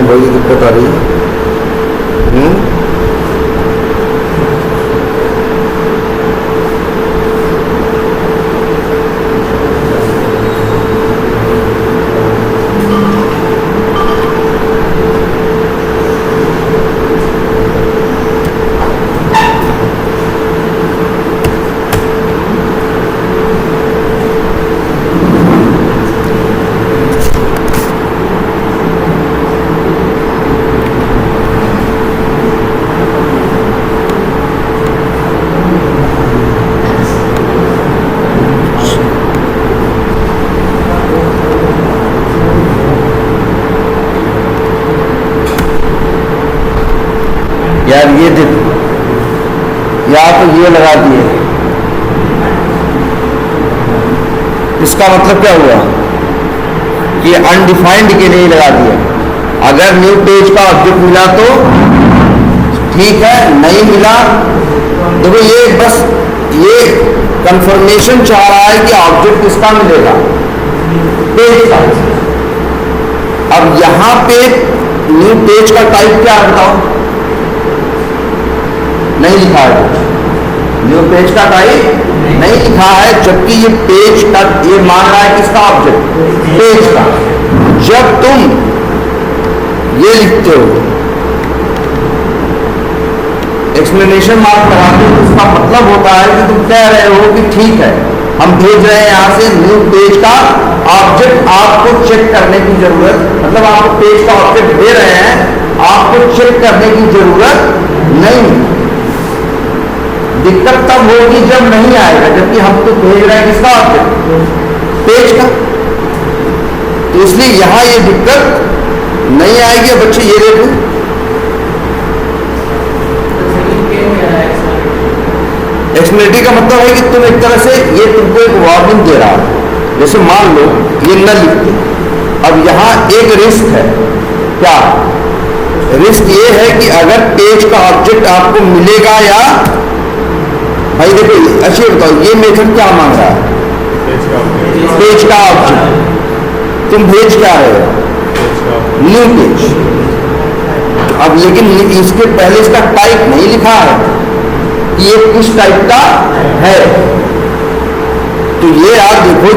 वही दिक्कत आ रही है। यार ये देखो, या तो ये लगा दिए, इसका मतलब क्या हुआ कि अनडिफाइंड के लिए लगा दिया। अगर न्यू पेज का ऑब्जेक्ट मिला तो ठीक है, नहीं मिला देखो ये बस ये कंफर्मेशन चाह रहा है कि ऑब्जेक्ट किसका मिलेगा, पेज का। अब यहां पे न्यू पेज का टाइप क्या है बताओ, नहीं लिखा है, न्यू पेज का टाइप नहीं लिखा है, जबकि ये पेज का ये मान रहा है किसका ऑब्जेक्ट, पेज का। जब तुम ये लिखते हो एक्सप्लेनेशन मार्क लगाते हो तो इसका मतलब होता है कि तुम कह रहे हो कि ठीक है हम भेज रहे हैं यहां से न्यू पेज का ऑब्जेक्ट, आपको चेक करने की जरूरत, मतलब आपको पेज का ऑब्जेक्ट दे रहे हैं, आपको चेक करने की जरूरत नहीं। दिक्कत तब होगी जब नहीं आएगा, जबकि हम तो भेज रहे हैं किसका ऑब्जेक्ट, पेज का। तो इसलिए यहां ये दिक्कत नहीं आएगी। बच्चे ये देखो, एक्सप्लेनेटरी का मतलब है कि तुम एक तरह से ये तुमको एक वार्निंग दे रहा है। जैसे मान लो ये न लिखते, अब यहां एक रिस्क है, क्या रिस्क ये है कि अगर पेज का ऑब्जेक्ट आपको मिलेगा या, भाई देखो अच्छी बताओ ये मेथड क्या मांग रहा है, पेज का ऑब्जेक्ट, तुम भेज क्या रहे हो, न्यू पेज। अब लेकिन इसके पहले इसका टाइप नहीं लिखा है कि ये किस टाइप का है। तो ये यार देखो,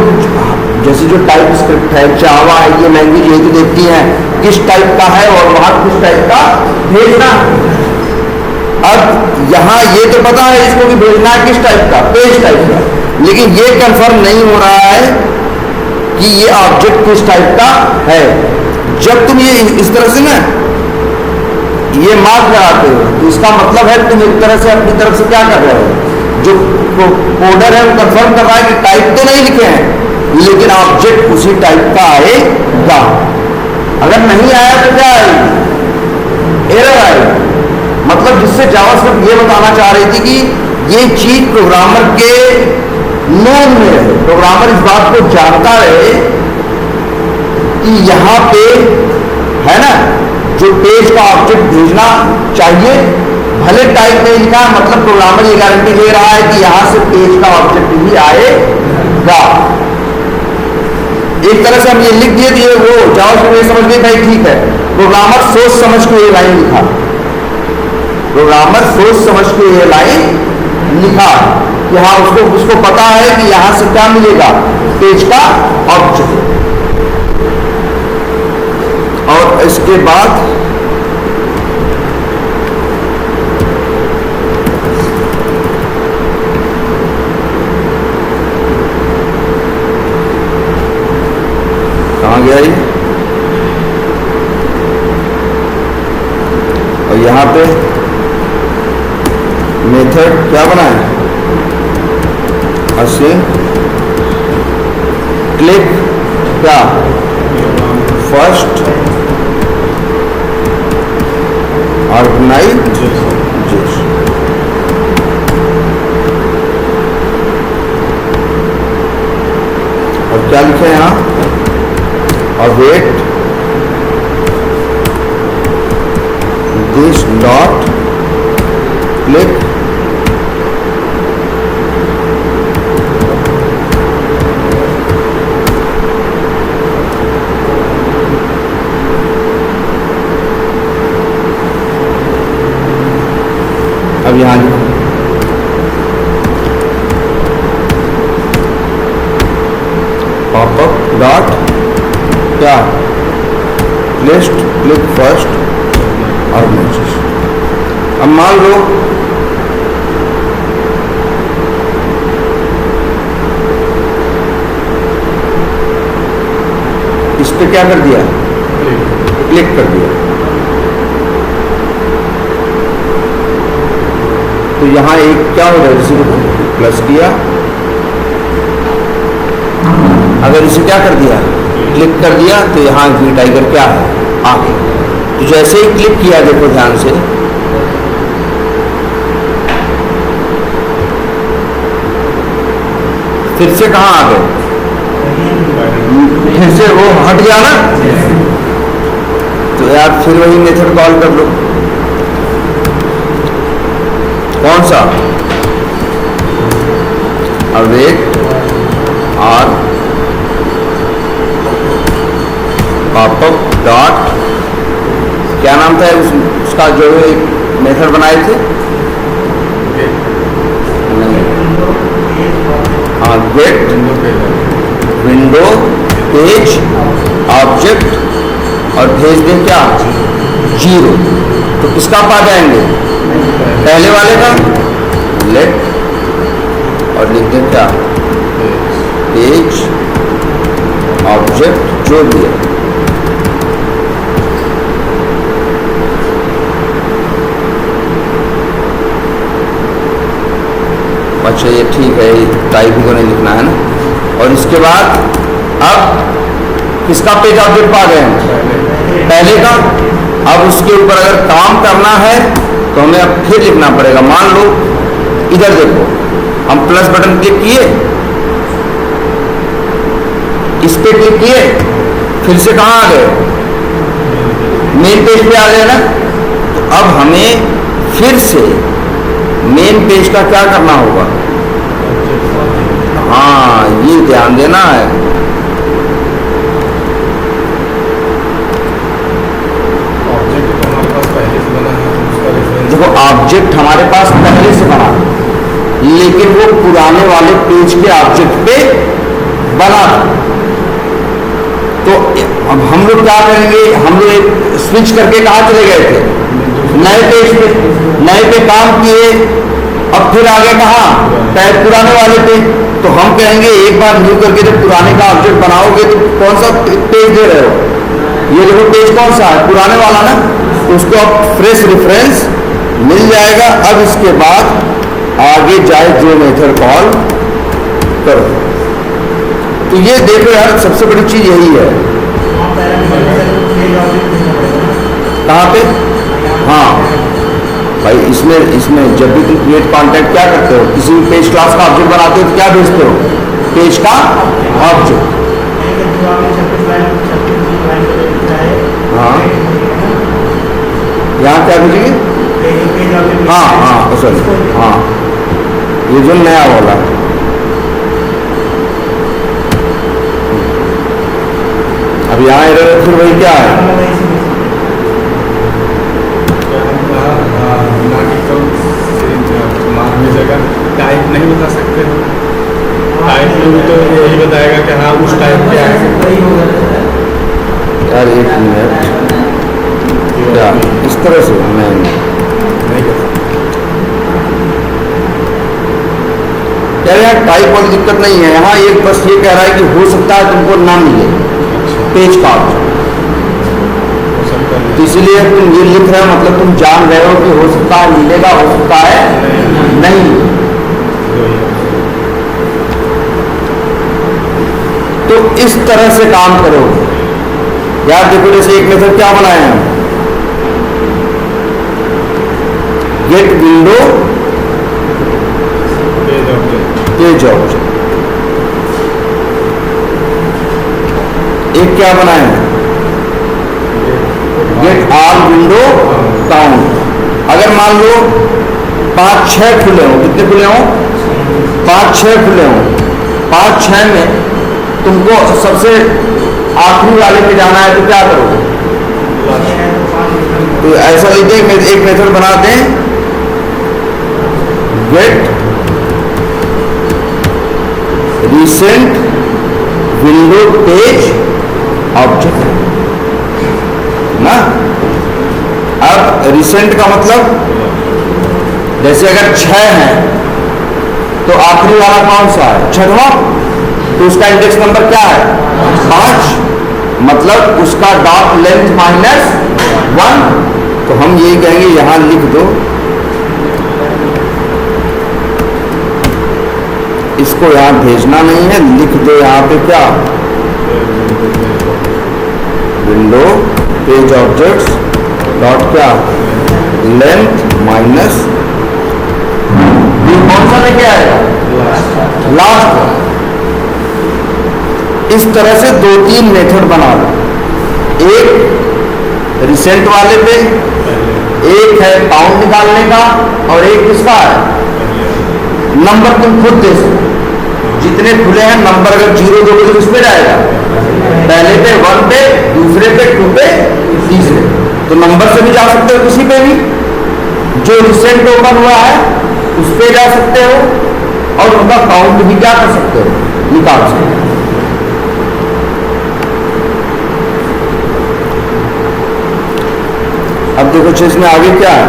जैसे जो टाइप स्क्रिप्ट है, जावा है, ये लैंग्वेज यही तो देखती है किस टाइप का है और वहां किस टाइप का भेजना। अब यहां ये तो पता है इसको भी भेजना है किस टाइप का, पेज टाइप का, लेकिन ये कंफर्म नहीं हो रहा है कि ये ऑब्जेक्ट किस टाइप का है। जब तुम ये इस तरह से ना ये मार्क लगाते हो तो इसका मतलब है तुम एक तरह से अपनी तरफ से क्या कर रहे हो, जो कोडर है वो कंफर्म कर रहा है कि टाइप तो नहीं लिखे हैं लेकिन ऑब्जेक्ट उसी टाइप का आएगा। अगर नहीं आया तो क्या आएगी, एरर आएगी। मतलब जिससे जावास्क्रिप्ट ये बताना चाह रही थी कि ये चीज प्रोग्रामर के नोन में रहे, प्रोग्रामर इस बात को जानता रहे कि यहां पे है ना जो पेज का ऑब्जेक्ट भेजना चाहिए, भले टाइप नहीं लिखा, मतलब प्रोग्रामर ये गारंटी दे रहा है कि यहां से पेज का ऑब्जेक्ट भी आएगा। एक तरह से हम ये लिख दिए दिए वो जावास्क्रिप्ट ये समझ गए भाई ठीक है, प्रोग्रामर सोच समझ के ये लाइन लिखा, प्रोग्रामर सोच समझ के ये लाइन लिखा कि हाँ उसको पता है कि यहां से क्या मिलेगा, पेज का ऑब्जेक्ट। और इसके बाद कहां गया ये, और यहां पे मेथड क्या बना है, ऐसे क्लिक क्या फर्स्ट ऑर्गेनाइज जेस। और क्या लिखे हैं यहां, अवेट दिस डॉट क्लिक अब यहां पॉपअप डॉट क्या लिस्ट क्लिक फर्स्ट ऑर्गेनाइजेशन। अब मान लो इस पे क्या कर दिया, क्लिक कर दिया, तो यहां एक क्या हो रहा है, इसी को प्लस किया, अगर इसे क्या कर दिया, क्लिक कर दिया, तो यहां वी टाइगर क्या है, आ गया। तो जैसे ही क्लिक किया देखो ध्यान से, फिर से कहाँ आ गए, फिर से वो हट गया ना, तो यार फिर वही मेथड कॉल कर लो। कौन सा, अवेट आर पॉपअप डॉट, क्या नाम था उसका जो एक मेथड बनाए थे, हाँ गेट विंडो पेज ऑब्जेक्ट और भेज दें क्या 0, तो किसका पा जाएंगे, पहले वाले का, लेट और लिख दें क्या पेज ऑब्जेक्ट जो भी है। अच्छा ये ठीक है, टाइपिंग को नहीं लिखना है ना। और इसके बाद अब किसका पेज ऑब्जेक्ट पा गए हैं, पहले का। अब उसके ऊपर अगर काम करना है तो हमें अब फिर लिखना पड़ेगा। मान लो इधर देखो, हम प्लस बटन क्लिक किए, इस पे क्लिक किए, फिर से कहाँ आ गए, मेन पेज पे आ गए ना। तो अब हमें फिर से मेन पेज का क्या करना होगा, हाँ ये ध्यान देना है। ऑब्जेक्ट तो हमारे पास पहले से बना है, उसका रेफरेंस देखो ऑब्जेक्ट हमारे पास पहले से बना, लेकिन वो पुराने वाले पेज के ऑब्जेक्ट पे बना। तो अब हम लोग क्या करेंगे, हम लोग स्विच करके कहाँ चले गए थे, नए पेज पे, नए पे काम किए, अब फिर आगे कहाँ, पुराने वाले पे। तो हम कहेंगे एक बार न्यू करके जब पुराने का ऑब्जेक्ट बनाओगे तो कौन सा पेज दे रहे हो, ये देखो पेज कौन सा है, पुराने वाला ना, तो उसको अब फ्रेश रेफरेंस मिल जाएगा। अब इसके बाद आगे जाए जो मेथड कॉल करो। तो ये देखो यार सबसे बड़ी चीज यही है। कहाँ पे, हाँ भाई इसमें जब भी तुम क्रिएट कॉन्टैक्ट क्या करते हो, किसी भी पेज क्लास का ऑब्जेक्ट बनाते हो तो क्या भेजते हो, पेज का ऑब्जेक्ट। हाँ यहाँ क्या भेजेंगे, हाँ हाँ सॉरी, हाँ ये जो नया वाला अब यहाँ एरर फिर वही क्या है, टाइप नहीं बता सकते, टाइप में भी तो यही बताएगा कि हाँ उस टाइप क्या है। यार एक मिनट, क्या इस तरह से नहीं कर सकते। यार टाइप वाली दिक्कत नहीं है यहाँ, एक बस ये कह रहा है कि हो सकता है तुमको ना मिले पेज का ऑब्जेक्ट, तो इसलिए तुम ये लिख रहे हो मतलब तुम जान रहे हो कि हो सकता है मिलेगा, हो सकता है नहीं। तो इस तरह से काम करो यार। देखो जैसे एक मेथड क्या बनाए हैं, गेट विंडो पेज ऑब्जेक्ट, एक क्या बनाए हैं, गेट ऑल विंडो काउंट। अगर मान लो 5-6 खुले हो, कितने खुले हो, 5-6 खुले हो, 5-6 में तुमको सबसे आखिरी वाले पे जाना है तो क्या करोगे, तो ऐसा लीजिए एक मेथड बना दें, get recent window page object ना। अब रिसेंट का मतलब जैसे अगर 6 है तो आखिरी वाला कौन सा है, 6वां, तो उसका इंडेक्स नंबर क्या है 5, मतलब उसका डॉट लेंथ -1। तो हम यही कहेंगे यहां लिख दो, इसको यहां भेजना नहीं है, लिख दो यहां पे क्या, विंडो पेज ऑब्जेक्ट्स डॉट क्या लेंथ -, कौन सा लेके आएगा, लास्ट। इस तरह से 2-3 मेथड बना लो। एक रिसेंट वाले पे, एक है काउंट निकालने का, और एक किसका है, नंबर तुम खुद दे सकते। जितने खुले हैं नंबर, अगर 0 दोगे तो किस पे जाएगा, पहले पे 1 पे, दूसरे पे 2 पे, तीसरे। तो नंबर से भी जा सकते हो किसी पे भी, जो रिसेंट ओपन हुआ है उस पे जा सकते हो, और उनका काउंट भी क्या कर सकते हो, निकाल सकते हो। अब देखो चीज में आगे क्या है,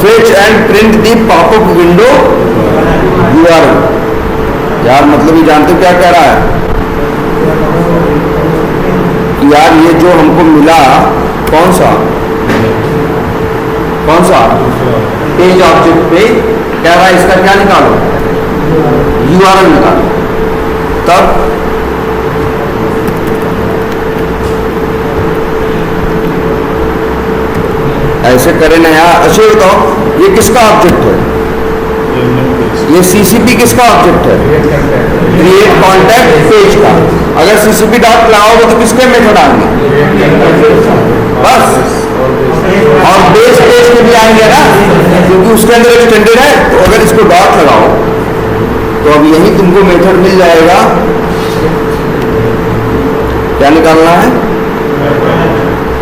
fetch and print the popup window URL। यार मतलब ये जानते हो क्या कह रहा है कि यार ये जो हमको मिला, कौन सा पेज ऑब्जेक्ट पे, कह रहा है इसका क्या निकालो, URL निकालो। तब ऐसे करें ना यार। अच्छा बताओ ये किसका ऑब्जेक्ट है, ये CCP किसका ऑब्जेक्ट है, क्रिएट कॉन्टैक्ट पेज का। अगर CCP डॉट लगाओगे तो किसके मेथड आएंगे, बस, और बेस पेज के भी आएंगे ना, क्योंकि उसके अंदर एक्सटेंडेड है। तो अगर इसको डॉट लगाओ तो अब यही तुमको मेथड मिल जाएगा। क्या निकालना है,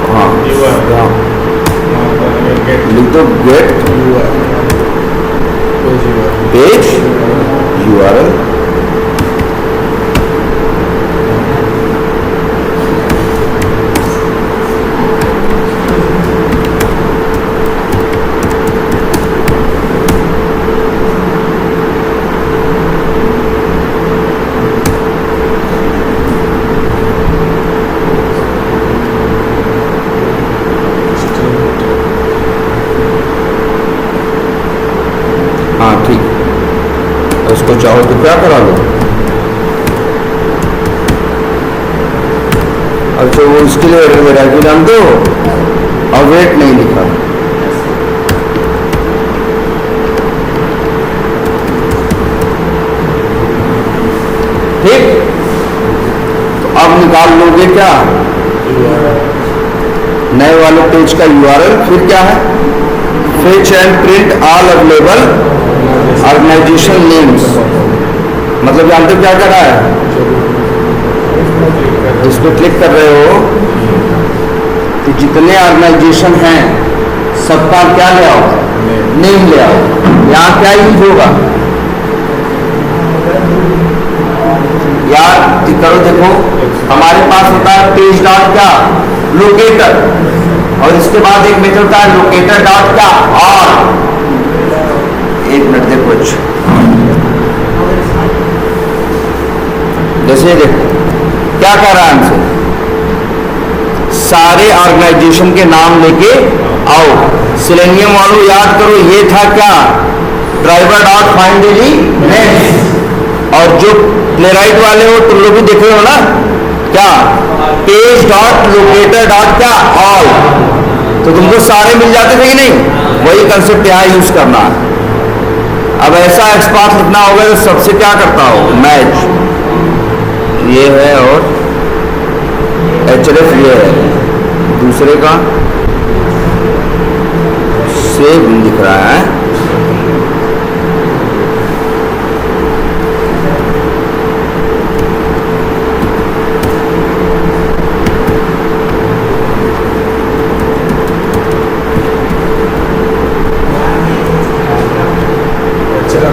हाँ लिख दो गेट पेज URL। हाँ ठीक, उसको चाहो तो क्या करा लो। अच्छा वो इसके लिए वैरायटी डाल दो, और वेट नहीं लिखा। ठीक, तो अब निकाल लोगे क्या, नए वाले पेज का URL। फिर क्या है, fetch and print all available organisation names. मतलब जानते हो क्या कर रहा है, इस पर क्लिक कर रहे हो तो जितने ऑर्गेनाइजेशन हैं सबका क्या ले आओ, नेम ले आओ। यहाँ क्या यूज होगा यार, करो देखो, हमारे पास होता है पेज डॉट क्या, लोकेटर, और इसके बाद एक मेथड होता है लोकेटर डॉट क्या, और एक मिनट देखो, जैसे देखो क्या कह रहा है हमसे, सारे ऑर्गेनाइजेशन के नाम लेके आओ। सिलेनियम वालों याद करो, ये था क्या, driver dot find daily names. और जो प्लेराइट वाले हो तुम लोग भी देख रहे हो ना, क्या पेज डॉट लोकेटर डॉट क्या, ऑल। तो तुमको सारे मिल जाते थे कि नहीं, वही कंसेप्ट यहाँ यूज करना है। अब ऐसा एक्सपाथ लिखना होगा तो सबसे क्या करता हो, मैच, ये है, और href ये है, दूसरे का सेव दिख रहा है।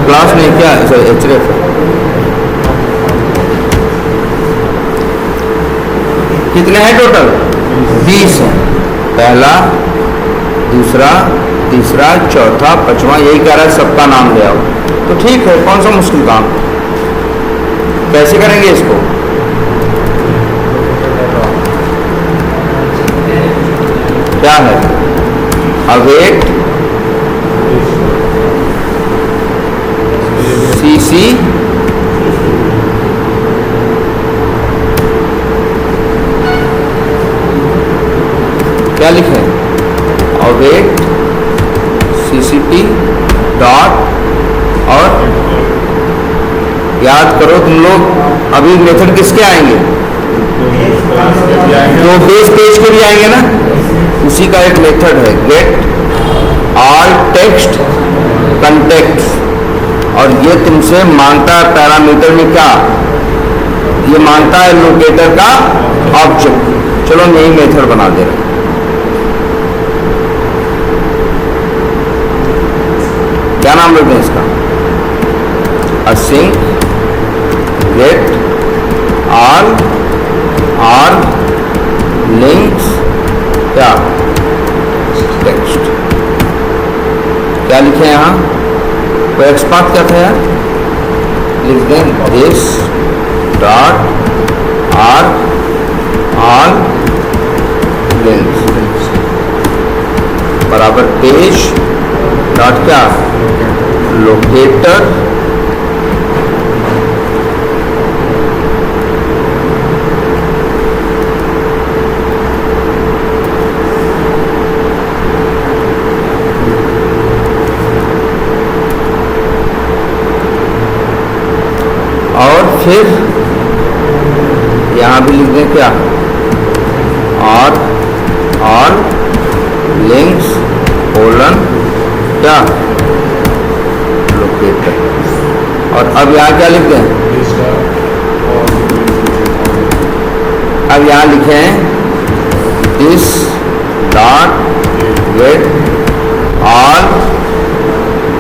क्लास नहीं क्या, href है। कितने हैं टोटल, 20 हैं। पहला, दूसरा, तीसरा, चौथा, पांचवा, यही कह रहा है सबका नाम ले आओ। तो ठीक है, कौन सा मुश्किल काम, कैसे करेंगे इसको, क्या है, अवेट CC क्या लिखे, अवेट CCP डॉट और याद करो तुम लोग, अभी मेथड किसके आएंगे? तो बेस पेज के भी आएंगे ना, उसी का एक मेथड है गेट ऑल टेक्स्ट कंटेक्ट, और ये तुमसे मांगता है पैरामीटर में क्या, ये मांगता है लोकेटर का ऑब्जेक्ट। चलो यही मेथड बना दे रहे हैं। क्या नाम लेते हैं इसका? async get all links क्या टेक्स्ट। क्या लिखे यहाँ? कोई एक्सपाथ क्या था यार? लिख दें this dot are all links बराबर पेज डॉट क्या लोकेटर और फिर यहाँ भी लिख दें क्या और ऑल लिंक्स कोलन क्या लोकेटर। और अब यहाँ क्या लिखते हैं? अब यहाँ लिखे हैं this dot get all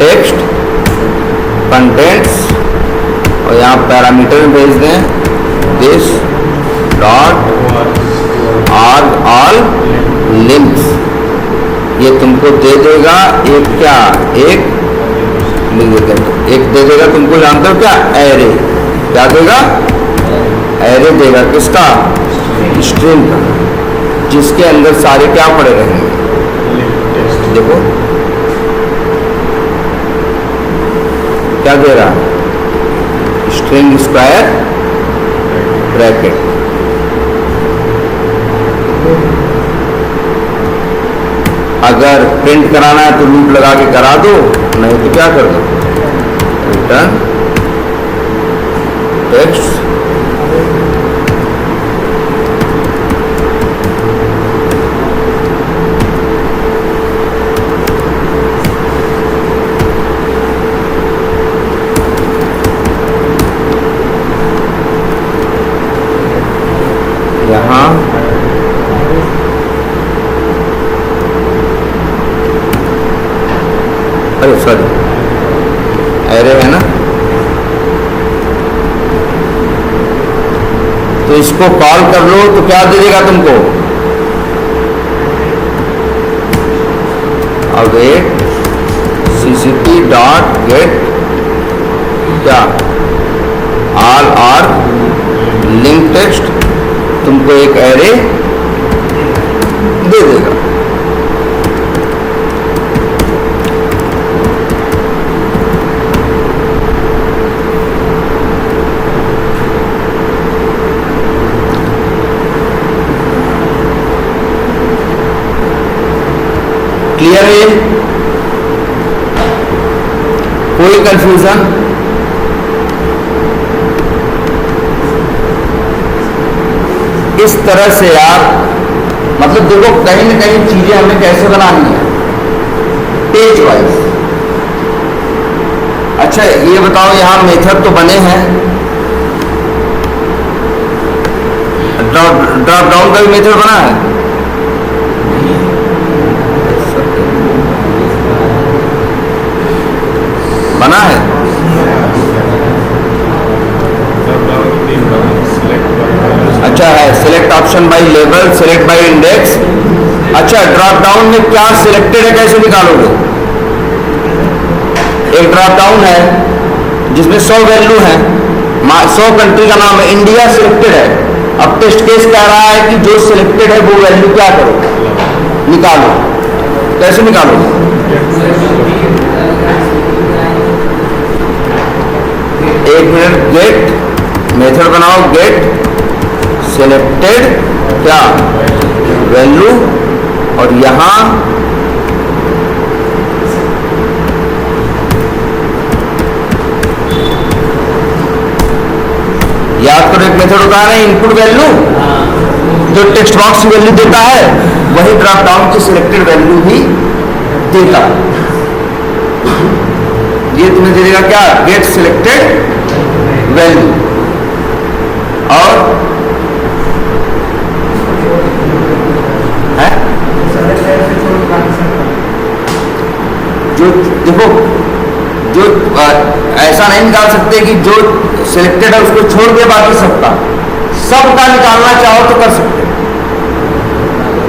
text contents, और यहाँ पैरामीटर में भेज दें दिस डॉट ऑल लिंक्स। ये तुमको दे देगा एक क्या, एक लिख देते हैं, एक दे देगा तुमको, जानते हो क्या, एरे। क्या देगा? एरे देगा किसका? स्ट्रिंग का, जिसके अंदर सारे क्या पड़े रहेंगे। देखो क्या दे रहा है, स्ट्रिंग स्क्वायर ब्रैकेट। अगर प्रिंट कराना है तो लूप लगा के करा दो, नहीं तो क्या कर दो रिटर्न टेक्स्ट। यहाँ अरे सॉरी एरे है ना, तो इसको कॉल कर लो तो क्या दे देगा तुमको? अवेट सीसीपी डॉट गेट क्या ऑल आर लिंक टेक्स्ट, तुमको एक एरे दे देगा। क्लियर है? कोई कंफ्यूजन? इस तरह से आप मतलब देखो कहीं ना कहीं चीजें हमें कैसे बनानी है, पेज वाइज। अच्छा ये बताओ, यहां मेथड तो बने हैं, ड्रॉप डाउन का भी मेथड बना है। बना है? अच्छा है, select option by label, select by index. अच्छा ड्रॉप डाउन में क्या सिलेक्टेड है कैसे निकालोगे? एक ड्रॉप डाउन है जिसमें 100 वैल्यू है, 100 कंट्री का नाम है, इंडिया सिलेक्टेड है। अब टेस्ट केस कह रहा है कि जो सिलेक्टेड है वो वैल्यू क्या करो, निकालो। कैसे निकालोगे? एक मिनट, गेट मेथड बनाओ, गेट सिलेक्टेड क्या वैल्यू, और यहां तो एक मेथड होता है इनपुट वैल्यू, जो टेक्स्ट बॉक्स की वैल्यू देता है वही ड्रॉप डाउन की सिलेक्टेड वैल्यू भी देता है। ये तुम्हें दे देगा क्या, गेट सिलेक्टेड वैल्यू। और है जो देखो, जो ऐसा नहीं निकाल सकते कि जो सिलेक्टेड है उसको छोड़ के बाकी सबका निकालना चाहो तो कर सकते हो।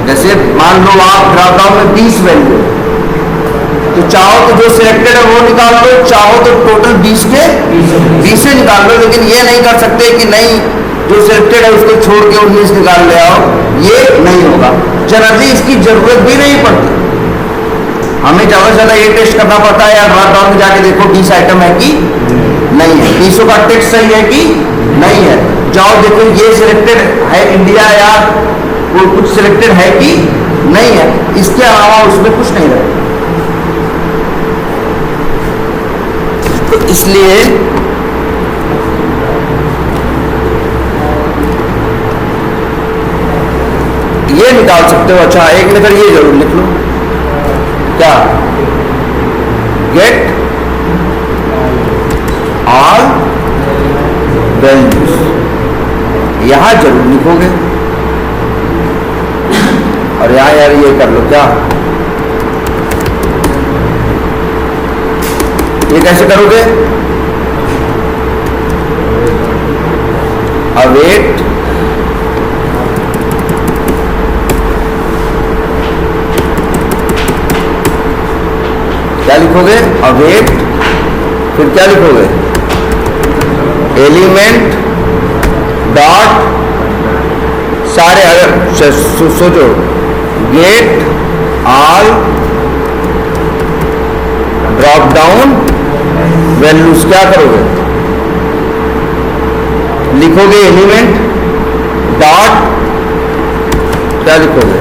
जैसे मान लो आप ड्रॉप डाउन में 20 वैल्यू, तो चाहो तो जो सिलेक्टेड है वो निकाल लो, चाहो तो टोटल 20 के 20 से निकाल लो, लेकिन ये नहीं कर सकते कि नहीं जो सिलेक्टेड है उसको छोड़ के 19 निकाल ले आओ, ये नहीं होगा। जनरली इसकी जरूरत भी नहीं पड़ती, हमें ज़्यादा से ज़्यादा ये टेस्ट करना पड़ता है यार ड्रॉप डाउन में जाके देखो 20 आइटम है कि नहीं है, 20 का टेक्स्ट सही है कि नहीं है, जाओ देखो ये सिलेक्टेड है इंडिया या वो कुछ सिलेक्टेड है कि नहीं है, इसके अलावा उसमें कुछ नहीं रहता। तो इसलिए ये निकाल सकते हो। अच्छा एक मेथड ये जरूर लिख लो, क्या, गेट ऑल वैल्यूज, यहां जरूर लिखोगे। और यहां यार ये कर लो, क्या ये कैसे करोगे, अवेट क्या लिखोगे, अवेट, फिर क्या लिखोगे, एलिमेंट डॉट सारे, अगर सोचो get all drop down values, क्या करोगे, लिखोगे एलिमेंट डॉट, क्या लिखोगे,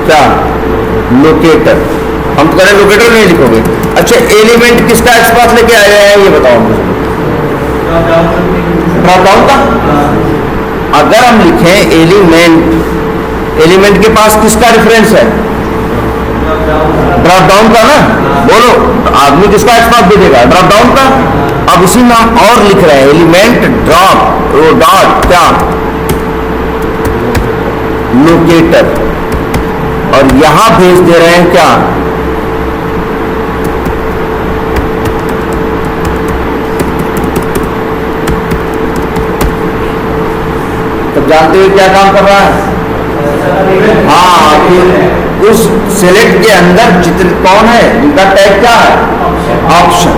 क्या, लोकेटर। हम तो कह रहे हैं लोकेटर नहीं लिखोगे। अच्छा एलिमेंट किसका एक्सपाथ लेके आए हैं ये बताओ मुझे, ड्रॉप डाउन का। अगर हम लिखें एलिमेंट, एलिमेंट के पास किसका रेफरेंस है, ड्रॉप डाउन का ना, बोलो तो आदमी किसका एक्सपाथ दे देगा, ड्रॉप डाउन का। अब इसी में और लिख रहे हैं एलिमेंट ड्रॉप डॉट क्या, लोकेटर, और यहां भेज दे रहे हैं क्या, तब जानते हुए क्या काम कर रहा है, हाँ कि उस सेलेक्ट के अंदर जितने कौन है जिनका टैग क्या है, ऑप्शन।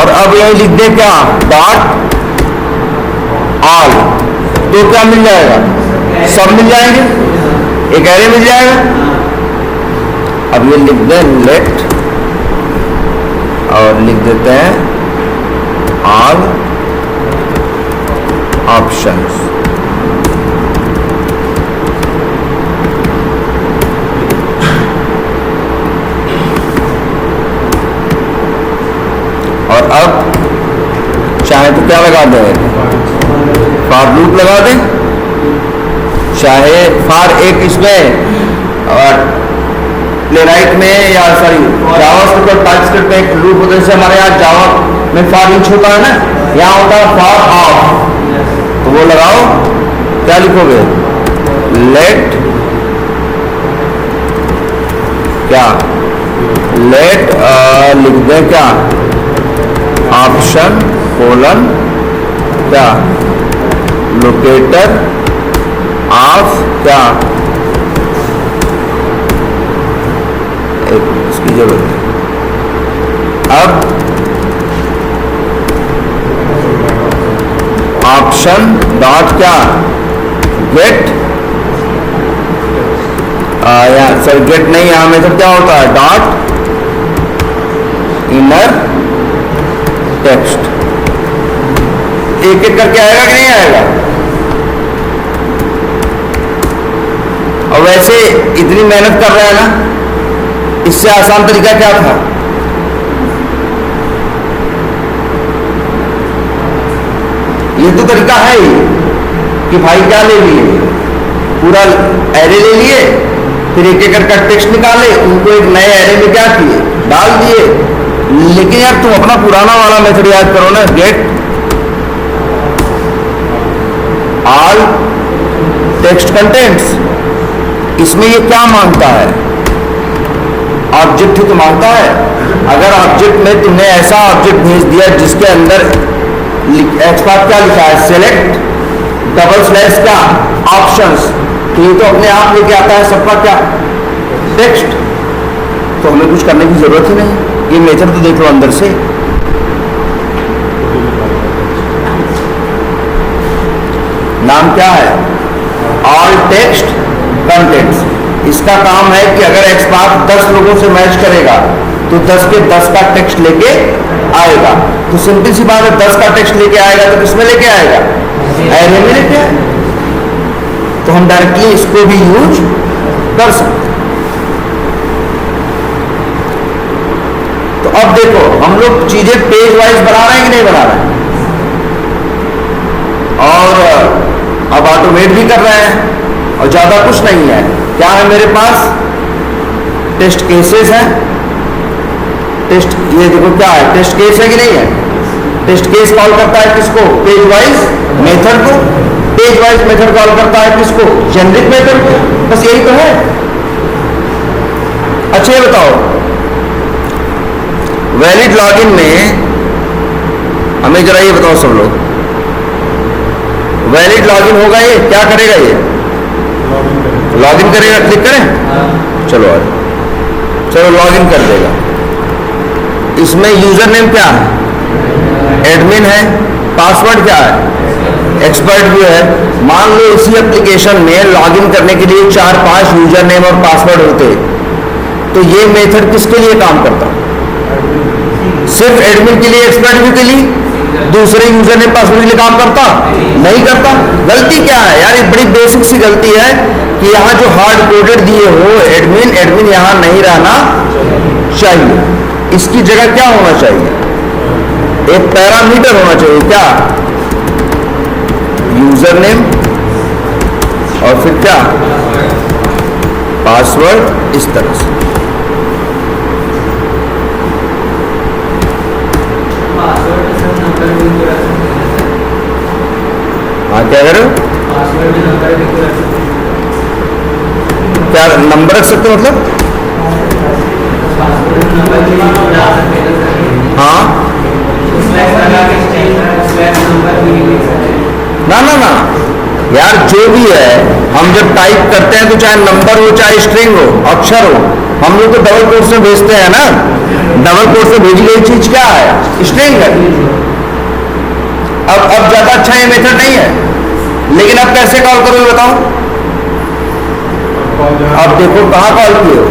और अब यही लिख दे क्या, डॉट ऑल, तो क्या मिल जाएगा, सब मिल जाएंगे, एक एरे मिल जाएगा। अब ये लिख दें लेट, और लिख देते हैं ऑल ऑप्शंस। और अब चाहे तो क्या लगा दें, फॉर लूप लगा दें, चाहे फॉर एक इसमें और प्लेराइट में या सॉरी जावास्क्रिप्ट और टाइपस्क्रिप्ट में एक लूप होता है, जैसे हमारे यहाँ जावा में फॉर ईच होता है ना, यहाँ होता है फॉर ऑफ, तो वो लगाओ, क्या लिखोगे, लेट क्या, लेट लिख दें क्या, ऑप्शन कोलन क्या, लोकेटर ऑफ क्या, इसकी जरूरत है। अब ऑप्शन डॉट क्या, गेट, यहाँ सर गेट नहीं, यहाँ में तो क्या होता है, डॉट इनर टेक्स्ट। एक एक करके आएगा कि नहीं आएगा, और वैसे इतनी मेहनत कर रहे हैं ना, इससे आसान तरीका क्या था, ये तो तरीका है ही कि भाई क्या ले लिए, पूरा एरे ले लिए, फिर एक एक करके टेक्स्ट निकाले, उनको एक नए एरे में क्या किए, डाल दिए। लेकिन यार तुम अपना पुराना वाला मेथड याद करो ना, गेट ऑल टेक्स्ट कंटेंट्स। इसमें ये क्या मांगता है, ऑब्जेक्ट ही तो मांगता है। अगर ऑब्जेक्ट में तुमने ऐसा ऑब्जेक्ट भेज दिया जिसके अंदर एक्सपार्ट क्या लिखा है, सेलेक्ट डबल स्लैश क्या ऑप्शंस, तो ये तो अपने आप लेके आता है सबका क्या टेक्स्ट, तो हमें कुछ करने की जरूरत ही नहीं। ये मेथड तो देख लो अंदर से। नाम क्या है, ऑल टेक्स्ट कंटेंट्स। इसका काम है कि अगर एक्सपार्ट 10 लोगों से मैच करेगा तो 10 के 10 का टेक्स्ट लेके आएगा। तो सिंपल सी बात है, 10 का टेक्स्ट लेके आएगा तो किसमें लेके आएगा, एरे में लेके आएगा। तो हम डायरेक्टली इसको भी यूज कर सकते हैं। तो अब देखो हम लोग चीजें पेज वाइज बना रहे हैं कि नहीं बना रहे हैं, और अब ऑटोमेट भी कर रहे हैं, और ज्यादा कुछ नहीं है। क्या है मेरे पास, टेस्ट केसेस है, टेस्ट, ये देखो क्या है, टेस्ट केस है कि नहीं है। टेस्ट केस कॉल करता है किसको, पेज वाइज मेथड को। पेज वाइज मेथड कॉल करता है किसको, जेनरिक मेथड को। बस यही तो है। अच्छा ये बताओ, वैलिड लॉगिन में हमें जरा ये बताओ सब लोग, वैलिड लॉगिन होगा, ये क्या करेगा, ये लॉगिन करेगा, क्लिक करें, चलो आज चलो लॉगिन कर देगा। इसमें यूजर नेम क्या है, एडमिन है, पासवर्ड क्या है, एक्सपर्ट भी है। मान लो इसी एप्लीकेशन में लॉगिन करने के लिए 4-5 यूजर नेम और पासवर्ड होते, तो ये मेथड किसके लिए काम करता, सिर्फ एडमिन के लिए, एक्सपर्ट भी के लिए, दूसरे यूजर नेम पासवर्ड के लिए काम करता नहीं करता। गलती क्या है यार, ये बड़ी बेसिक सी गलती है कि यहाँ जो हार्ड कोडेड दिए हो एडमिन, एडमिन यहाँ नहीं रहना चाहिए। इसकी जगह क्या होना चाहिए, एक पैरामीटर होना चाहिए, क्या, यूजर नेम और फिर क्या, पासवर्ड, इस तरह से। हाँ क्या कह रहे हो, क्या नंबर रख सकते हो, मतलब हाँ ना ना ना यार, जो भी है हम जब टाइप करते हैं तो चाहे नंबर हो चाहे स्ट्रिंग हो, अक्षर हो, हम लोग तो डबल कोट से भेजते हैं ना। डबल कोट से भेजी गई चीज क्या है, स्ट्रिंग है। अब ज्यादा अच्छा ये मेथड नहीं है, लेकिन अब कैसे कॉल करोगे बताओ। अब देखो कहाँ कॉल किए हो,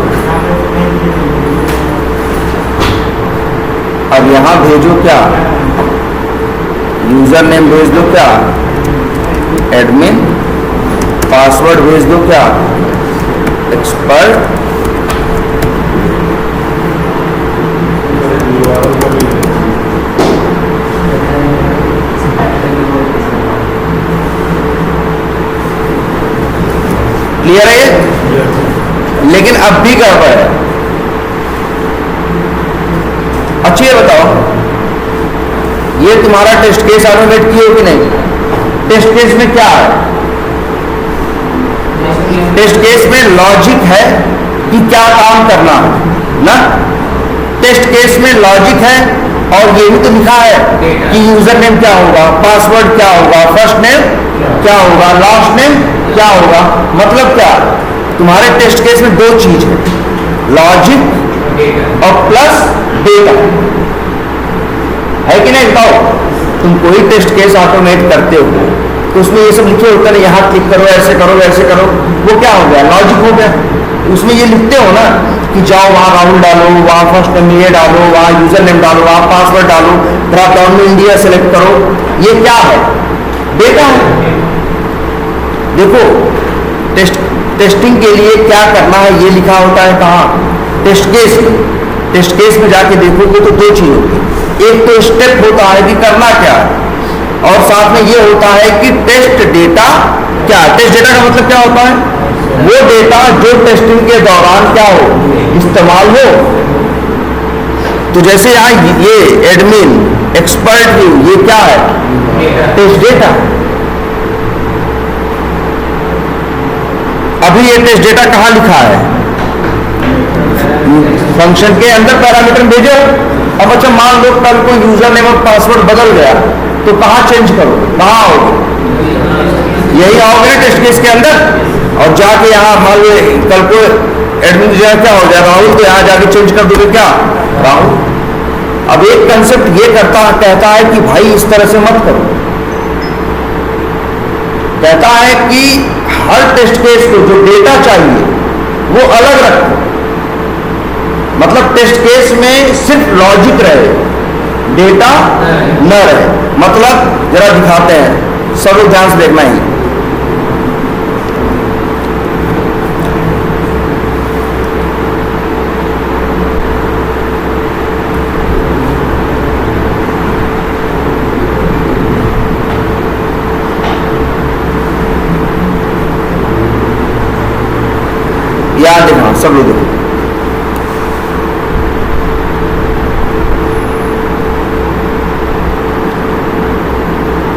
अब यहां भेजो क्या, यूजर नेम भेज दो क्या, एडमिन, पासवर्ड भेज दो क्या, एक्सपर्ट, क्लियर है ये, लेकिन अब भी गड़बड़ है। अच्छा ये बताओ, ये तुम्हारा टेस्ट केस ऑटोमेट किए हो कि नहीं, टेस्ट केस में क्या है, टेस्ट केस में लॉजिक है कि क्या काम करना है ना। टेस्ट केस में लॉजिक है, और ये भी तो लिखा है कि यूजर नेम क्या होगा, पासवर्ड क्या होगा, फर्स्ट नेम क्या होगा, लास्ट नेम क्या होगा। मतलब क्या, तुम्हारे टेस्ट केस में दो चीज है, लॉजिक और प्लस डेटा, है कि नहीं बताओ। तुम कोई टेस्ट केस ऑटोमेट करते हो तो उसमें ये सब लिखे होता है, यहाँ क्लिक करो, ऐसे करो, वैसे करो, वो क्या हो गया, लॉजिक हो गया। उसमें ये लिखते हो ना कि जाओ वहाँ राहुल डालो, वहाँ फर्स्ट नेम ये डालो, वहाँ यूजर नेम डालो, वहाँ पासवर्ड डालो, ड्रॉप डाउन में इंडिया सेलेक्ट करो, ये क्या है, डेटा है। देखो टेस्टिंग के लिए क्या करना है ये लिखा होता है कहाँ, टेस्ट केस में। टेस्ट केस में जाके देखोगे तो दो चीज होगी, एक तो स्टेप होता है कि करना क्या है, और साथ में ये होता है कि टेस्ट डेटा क्या है। टेस्ट डेटा का मतलब क्या होता है? वो डेटा जो टेस्टिंग के दौरान क्या हो, इस्तेमाल हो। तो जैसे यहाँ ये एडमिन एक्सपर्ट व्यू, ये क्या है? Test data. अभी ये टेस्ट डेटा कहाँ लिखा है? फंक्शन के अंदर पैरामीटर भेजो। अब अच्छा मान लो कल को यूजर नेम और पासवर्ड बदल गया तो कहाँ चेंज करो, कहाँ आओगे? यही आओगे ना टेस्ट केस के अंदर। और जाके यहाँ मान लो कल को एडमिन क्या हो जाए राहुल, तो यहाँ जाके चेंज कर दोगे क्या? राहुल। अब एक कंसेप्ट ये कहता है कि भाई इस तरह से मत करो। कहता है कि हर टेस्ट केस को जो डेटा चाहिए वो अलग रखो। मतलब टेस्ट केस में सिर्फ लॉजिक रहे, डेटा न रहे। मतलब जरा दिखाते हैं, सब लोग ध्यान से देखना ही। याद देखना, सब लोग देखो।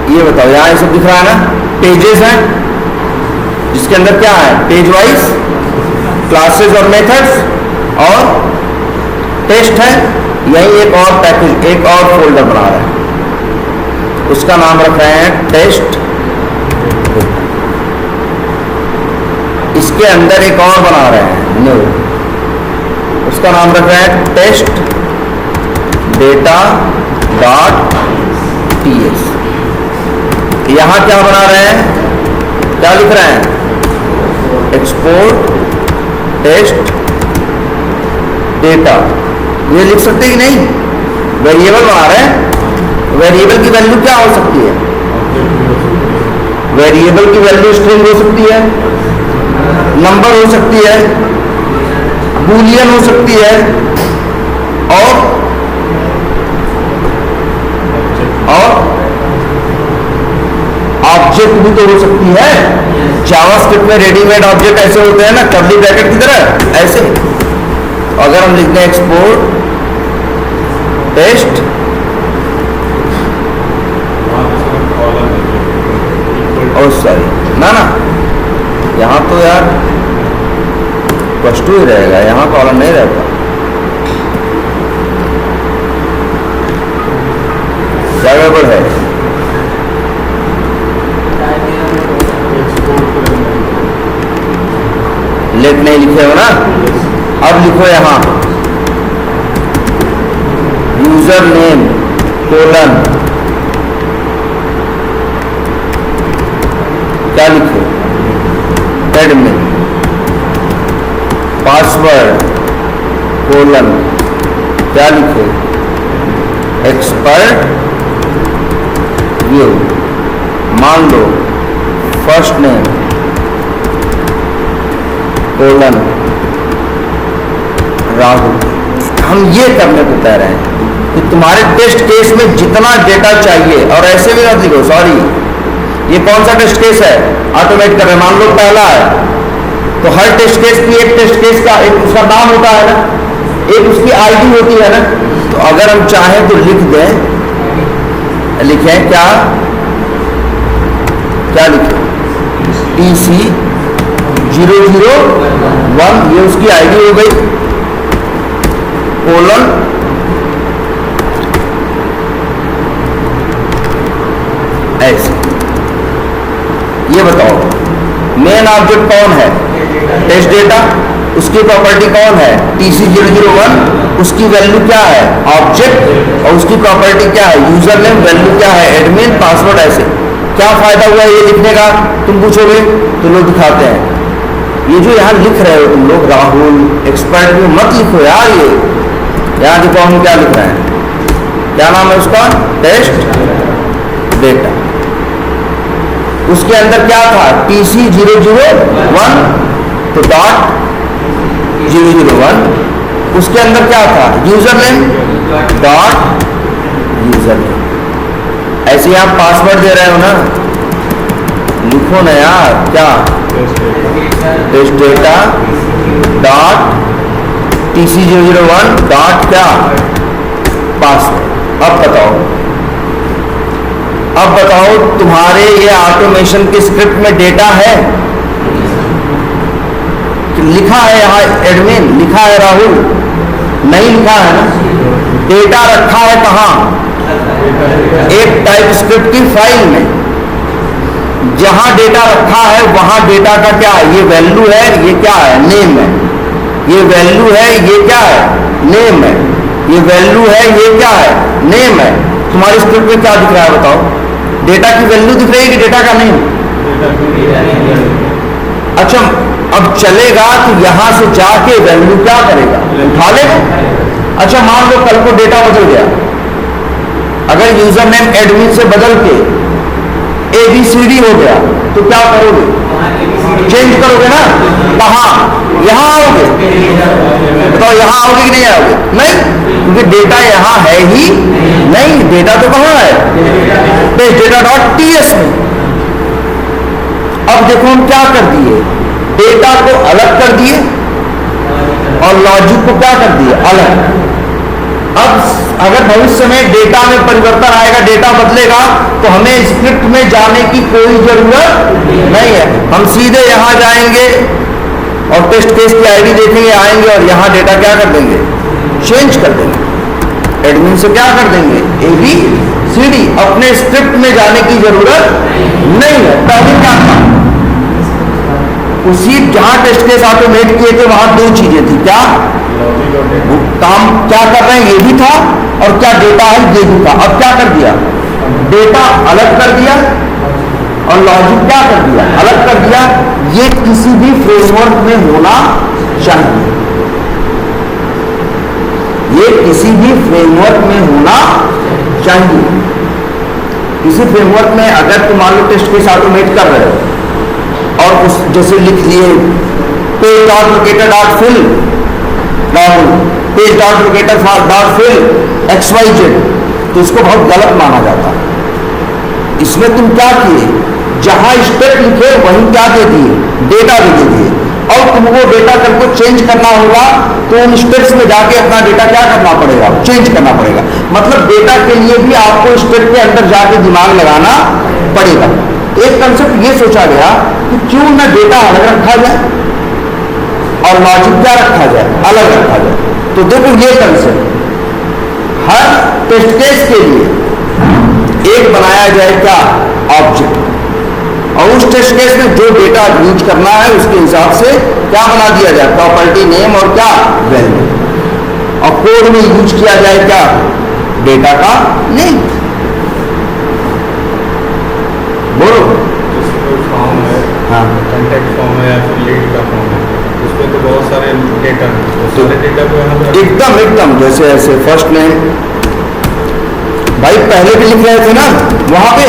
ये बताओ, यहां ये सब दिख रहा है ना, पेजेस हैं जिसके अंदर क्या है? पेज वाइज क्लासेस और मेथड्स और टेस्ट है। यही एक और पैकेज, एक और फोल्डर बना रहे हैं, उसका नाम रख रहे हैं टेस्ट। इसके अंदर एक और बना रहे हैं न्यू, उसका नाम रख रहे हैं टेस्ट डेटा डॉट टीएस। यहां क्या बना रहे हैं? क्या लिख रहे हैं? Export test data. ये लिख सकते कि नहीं? वेरिएबल बना रहे हैं। वेरिएबल की वैल्यू क्या हो सकती है? वेरिएबल की वैल्यू स्ट्रिंग हो सकती है, नंबर हो सकती है, बूलियन हो सकती है और ऑब्जेक्ट भी तो हो सकती है। जावास्क्रिप्ट में रेडीमेड ऑब्जेक्ट ऐसे होते हैं ना, कर्ली ब्रैकेट की तरह ऐसे। अगर हम लिखते हैं एक्सपोर्ट टेस्ट, और सॉरी ना यहाँ तो यार +2 ही रहेगा, यहाँ कॉलम नहीं रहता। क्या गड़बड़ है? लेट नहीं लिखे हो ना? अब लिखो यहाँ यूजर नेम कोलन, क्या लिखो? एडमिन। पासवर्ड कोलन, क्या लिखो? Expert view. मान लो फर्स्ट नेम कोलन राहुल। हम ये करने को कह रहे हैं कि तुम्हारे टेस्ट केस में जितना डेटा चाहिए, और ऐसे भी मत लिखो, सॉरी ये कौन सा टेस्ट केस है? ऑटोमेट कर रहे हैं। मान लो पहला है तो हर टेस्ट केस की एक टेस्ट केस का एक उसका नाम होता है ना, एक उसकी आईडी होती है ना। तो अगर हम चाहें तो लिख दें, लिखें क्या? क्या लिखें? TC001, ये उसकी आईडी हो गई, कोलन ऐसे। ये बताओ मेन ऑब्जेक्ट कौन है? Test data. उसकी प्रॉपर्टी कौन है? TC001। उसकी वैल्यू क्या है? ऑब्जेक्ट। और उसकी प्रॉपर्टी क्या है? User name. वैल्यू क्या है? एडमिन। पासवर्ड। ऐसे। क्या फायदा हुआ ये लिखने का? तुम पूछोगे तो लोग दिखाते हैं। ये जो यहाँ लिख रहे हो तुम लोग राहुल एक्सपर्ट में मत लिखो यार। ये यहाँ देखो हम क्या लिख रहे हैं, क्या नाम है उसका? Test data. उसके अंदर क्या था? TC001 तो डॉट 001। उसके अंदर क्या था? User name dot user name. ऐसे ही आप पासवर्ड दे रहे हो ना, लिखो ना यार, क्या test data dot TC001 dot क्या पासवर्ड। अब बताओ तुम्हारे ये ऑटोमेशन के स्क्रिप्ट में डेटा है? लिखा है यहाँ एडमिन, लिखा है राहुल? नहीं लिखा है ना। डेटा रखा है कहाँ? एक टाइप स्क्रिप्ट की फाइल में। जहां डेटा रखा है वहां डेटा का क्या है? ये वैल्यू है, ये क्या है? नेम है। ये वैल्यू है, ये क्या है? नेम है। ये वैल्यू है, ये क्या है? नेम है। तुम्हारे स्क्रिप्ट में क्या दिख रहा है बताओ? डेटा की वैल्यू दिख रही है कि डेटा का नेम? अच्छा, अब चलेगा तो यहां से जाके वैल्यू क्या करेगा? उठा लेगा। अच्छा, मान लो कल को डेटा बदल गया, अगर यूजर नेम एडमिन से बदल के ABCD हो गया तो क्या करोगे? चेंज करोगे ना। कहां? यहां आओगे। बताओ यहां आओगे कि नहीं आओगे? नहीं, क्योंकि डेटा यहां है ही नहीं। डेटा तो कहां है? डेटा.ts में। अब देखो हम क्या कर दिए, डेटा को अलग कर दिए और लॉजिक को क्या कर दिए? अलग। अब अगर भविष्य में डेटा में परिवर्तन आएगा, डेटा बदलेगा, तो हमें स्क्रिप्ट में जाने की कोई जरूरत नहीं है। हम सीधे यहां जाएंगे और टेस्ट केस की आईडी देखेंगे, आएंगे और यहां डेटा क्या कर देंगे? चेंज कर देंगे। एडमिन से क्या कर देंगे? ABCD। अपने स्क्रिप्ट में जाने की जरूरत नहीं है। पहले क्या था? उसी जहां टेस्ट केस ऑटोमेट किए थे वहां दो चीजें थी। क्या काम क्या कर रहे हैं? ये भी था, और क्या डेटा है? ये भी था। अब क्या कर दिया? डेटा अलग कर दिया और लॉजिक क्या कर दिया? अलग कर दिया। ये किसी भी फ्रेमवर्क में होना चाहिए। ये किसी भी फ्रेमवर्क में होना चाहिए। किसी फ्रेमवर्क में अगर तुम मान लो टेस्ट केस ऑटोमेट कर रहे हो और उस जैसे लिख लिए page dot locator dot fill page dot locator dot fill XYZ, तो इसको बहुत गलत माना जाता है। इसमें तुम क्या किए? जहां स्टेप लिखे वहीं क्या दे दिए? डेटा भी दे दिए। और तुमको डेटा कल को चेंज करना होगा तो उन स्टेप्स में जाके अपना डेटा क्या करना पड़ेगा? चेंज करना पड़ेगा। मतलब डेटा के लिए भी आपको स्टेप के अंदर जाके दिमाग लगाना पड़ेगा। एक कंसेप्ट ये सोचा गया कि क्यों ना डेटा अलग रखा जाए और लॉजिक क्या रखा जाए? अलग रखा जाए। तो देखो ये कंसेप्ट हर टेस्ट केस के लिए एक बनाया जाए क्या? ऑब्जेक्ट। और उस टेस्ट केस में जो डेटा यूज करना है उसके हिसाब से क्या बना दिया जाए? प्रॉपर्टी नेम और क्या? वैल्यू। और कोड में यूज किया जाए क्या? डेटा का नेम। बोलो। फॉर्म है, हाँ, कॉन्टैक्ट फॉर्म है या फिर लीड का फॉर्म है, उसमें तो बहुत सारे डेटा हैं। तो सारे डेटा को यहाँ पर एकदम जैसे ऐसे फर्स्ट नेम भाई पहले भी लिख रहे थे ना वहां पे।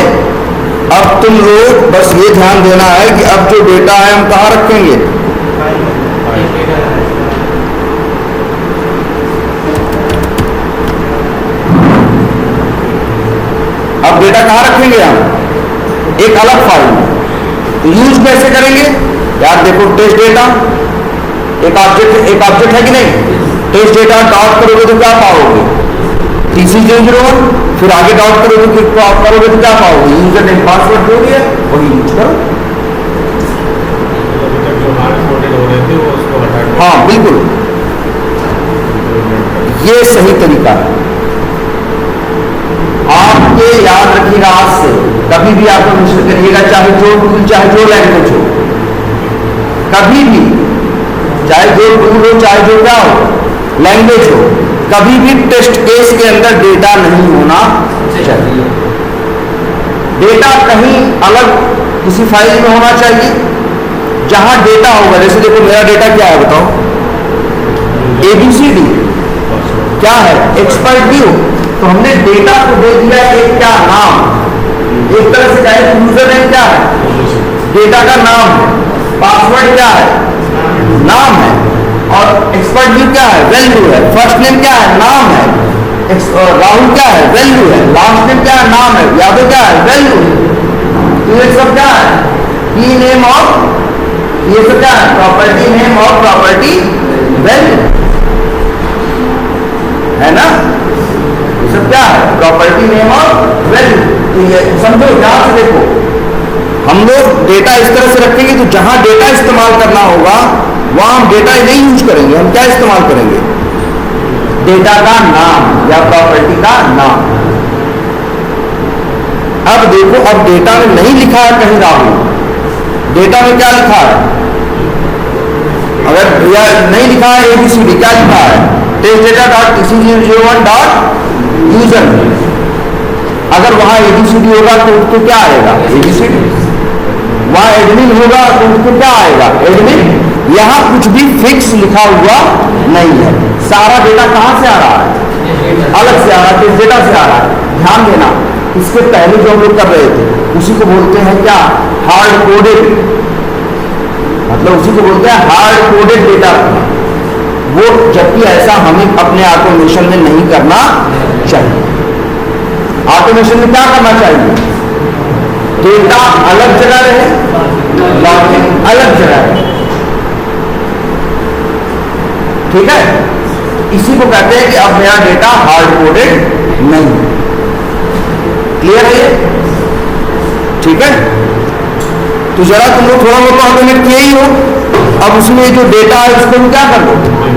अब तुम लोग बस ये ध्यान देना है कि अब जो डेटा है हम कहाँ रखेंगे? अब डेटा कहाँ रखेंगे हम? एक अलग फाइल में। तो यूज कैसे करेंगे यार? देखो टेस्ट डेटा एक ऑब्जेक्ट है कि नहीं? टेस्ट डेटा डॉट करोगे तो क्या पाओगे? TC001। फिर आगे डॉट करोगे तो क्या पाओगे? यूजर नेम पासवर्ड जो भी है वही यूज करो। जो हार्ड हो रहे थे वो उसको हटा के हाँ बिल्कुल, ये सही तरीका है। आपके याद रखिएगा, आज से कभी भी आप मिस्टेक करिएगा, चाहे जो टूल चाहे जो लैंग्वेज हो, कभी भी चाहे जो टूल हो चाहे जो क्या हो लैंग्वेज हो, कभी भी टेस्ट केस के अंदर डेटा नहीं होना चाहिए। डेटा कहीं अलग किसी फाइल में होना चाहिए जहां डेटा होगा। जैसे देखो मेरा डेटा क्या है बताओ? ABCD क्या है? Expert view. तो हमने डेटा को दे दिया एक क्या? नाम। एक तरह से कहें यूजर नेम क्या है? डेटा का नाम है। पासवर्ड क्या है? नाम है। और एक्सपर्ट व्यू क्या है? वैल्यू है। फर्स्ट नेम क्या है? नाम है। राहुल क्या है? वैल्यू है। लास्ट नेम क्या है? नाम है। यादव क्या है? वैल्यू है। तो ये सब क्या है? की नेम ऑफ, ये सब क्या है? प्रॉपर्टी नेम और प्रॉपर्टी वैल्यू है ना। ये सब क्या है? प्रॉपर्टी नेम और वैल्यू। तो ये समझो, ध्यान से देखो, हम लोग डेटा इस तरह से रखेंगे तो जहां डेटा इस्तेमाल करना होगा वहां हम डेटा नहीं यूज करेंगे। हम क्या इस्तेमाल करेंगे? डेटा का नाम या प्रॉपर्टी का नाम। अब देखो, अब डेटा में नहीं लिखा है कहीं राहुल, डेटा में क्या लिखा है? अगर भैया नहीं लिखा है एबीसीडी, क्या लिखा है? Test data dot tc001 dot user. अगर वहां एबीसीडी होगा तो क्या आएगा? एबीसीडी। वहां एडमिन होगा तो क्या आएगा? एडमिन। यहां कुछ भी फिक्स लिखा हुआ नहीं है। सारा डेटा कहां से आ रहा है? अलग से आ रहा है, टेस्ट डेटा से आ रहा है। ध्यान देना, इसके पहले जो हम लोग कर रहे थे उसी को बोलते हैं क्या? Hard coded. मतलब उसी को बोलते हैं हार्ड कोडेड डेटा। वो जबकि ऐसा हमें अपने ऑटोमेशन में नहीं करना चाहिए। ऑटोमेशन में क्या करना चाहिए? डेटा अलग जगह रहे, लॉजिक अलग जगह रहे। ठीक है, इसी को कहते हैं कि अब मेरा डेटा हार्ड कोडेड नहीं। क्लियर है ये? ठीक है, तो जरा तुम लोग थोड़ा बहुत ऑटोमेट किए ही हो। अब उसमें जो डेटा है उसको क्या कर दो,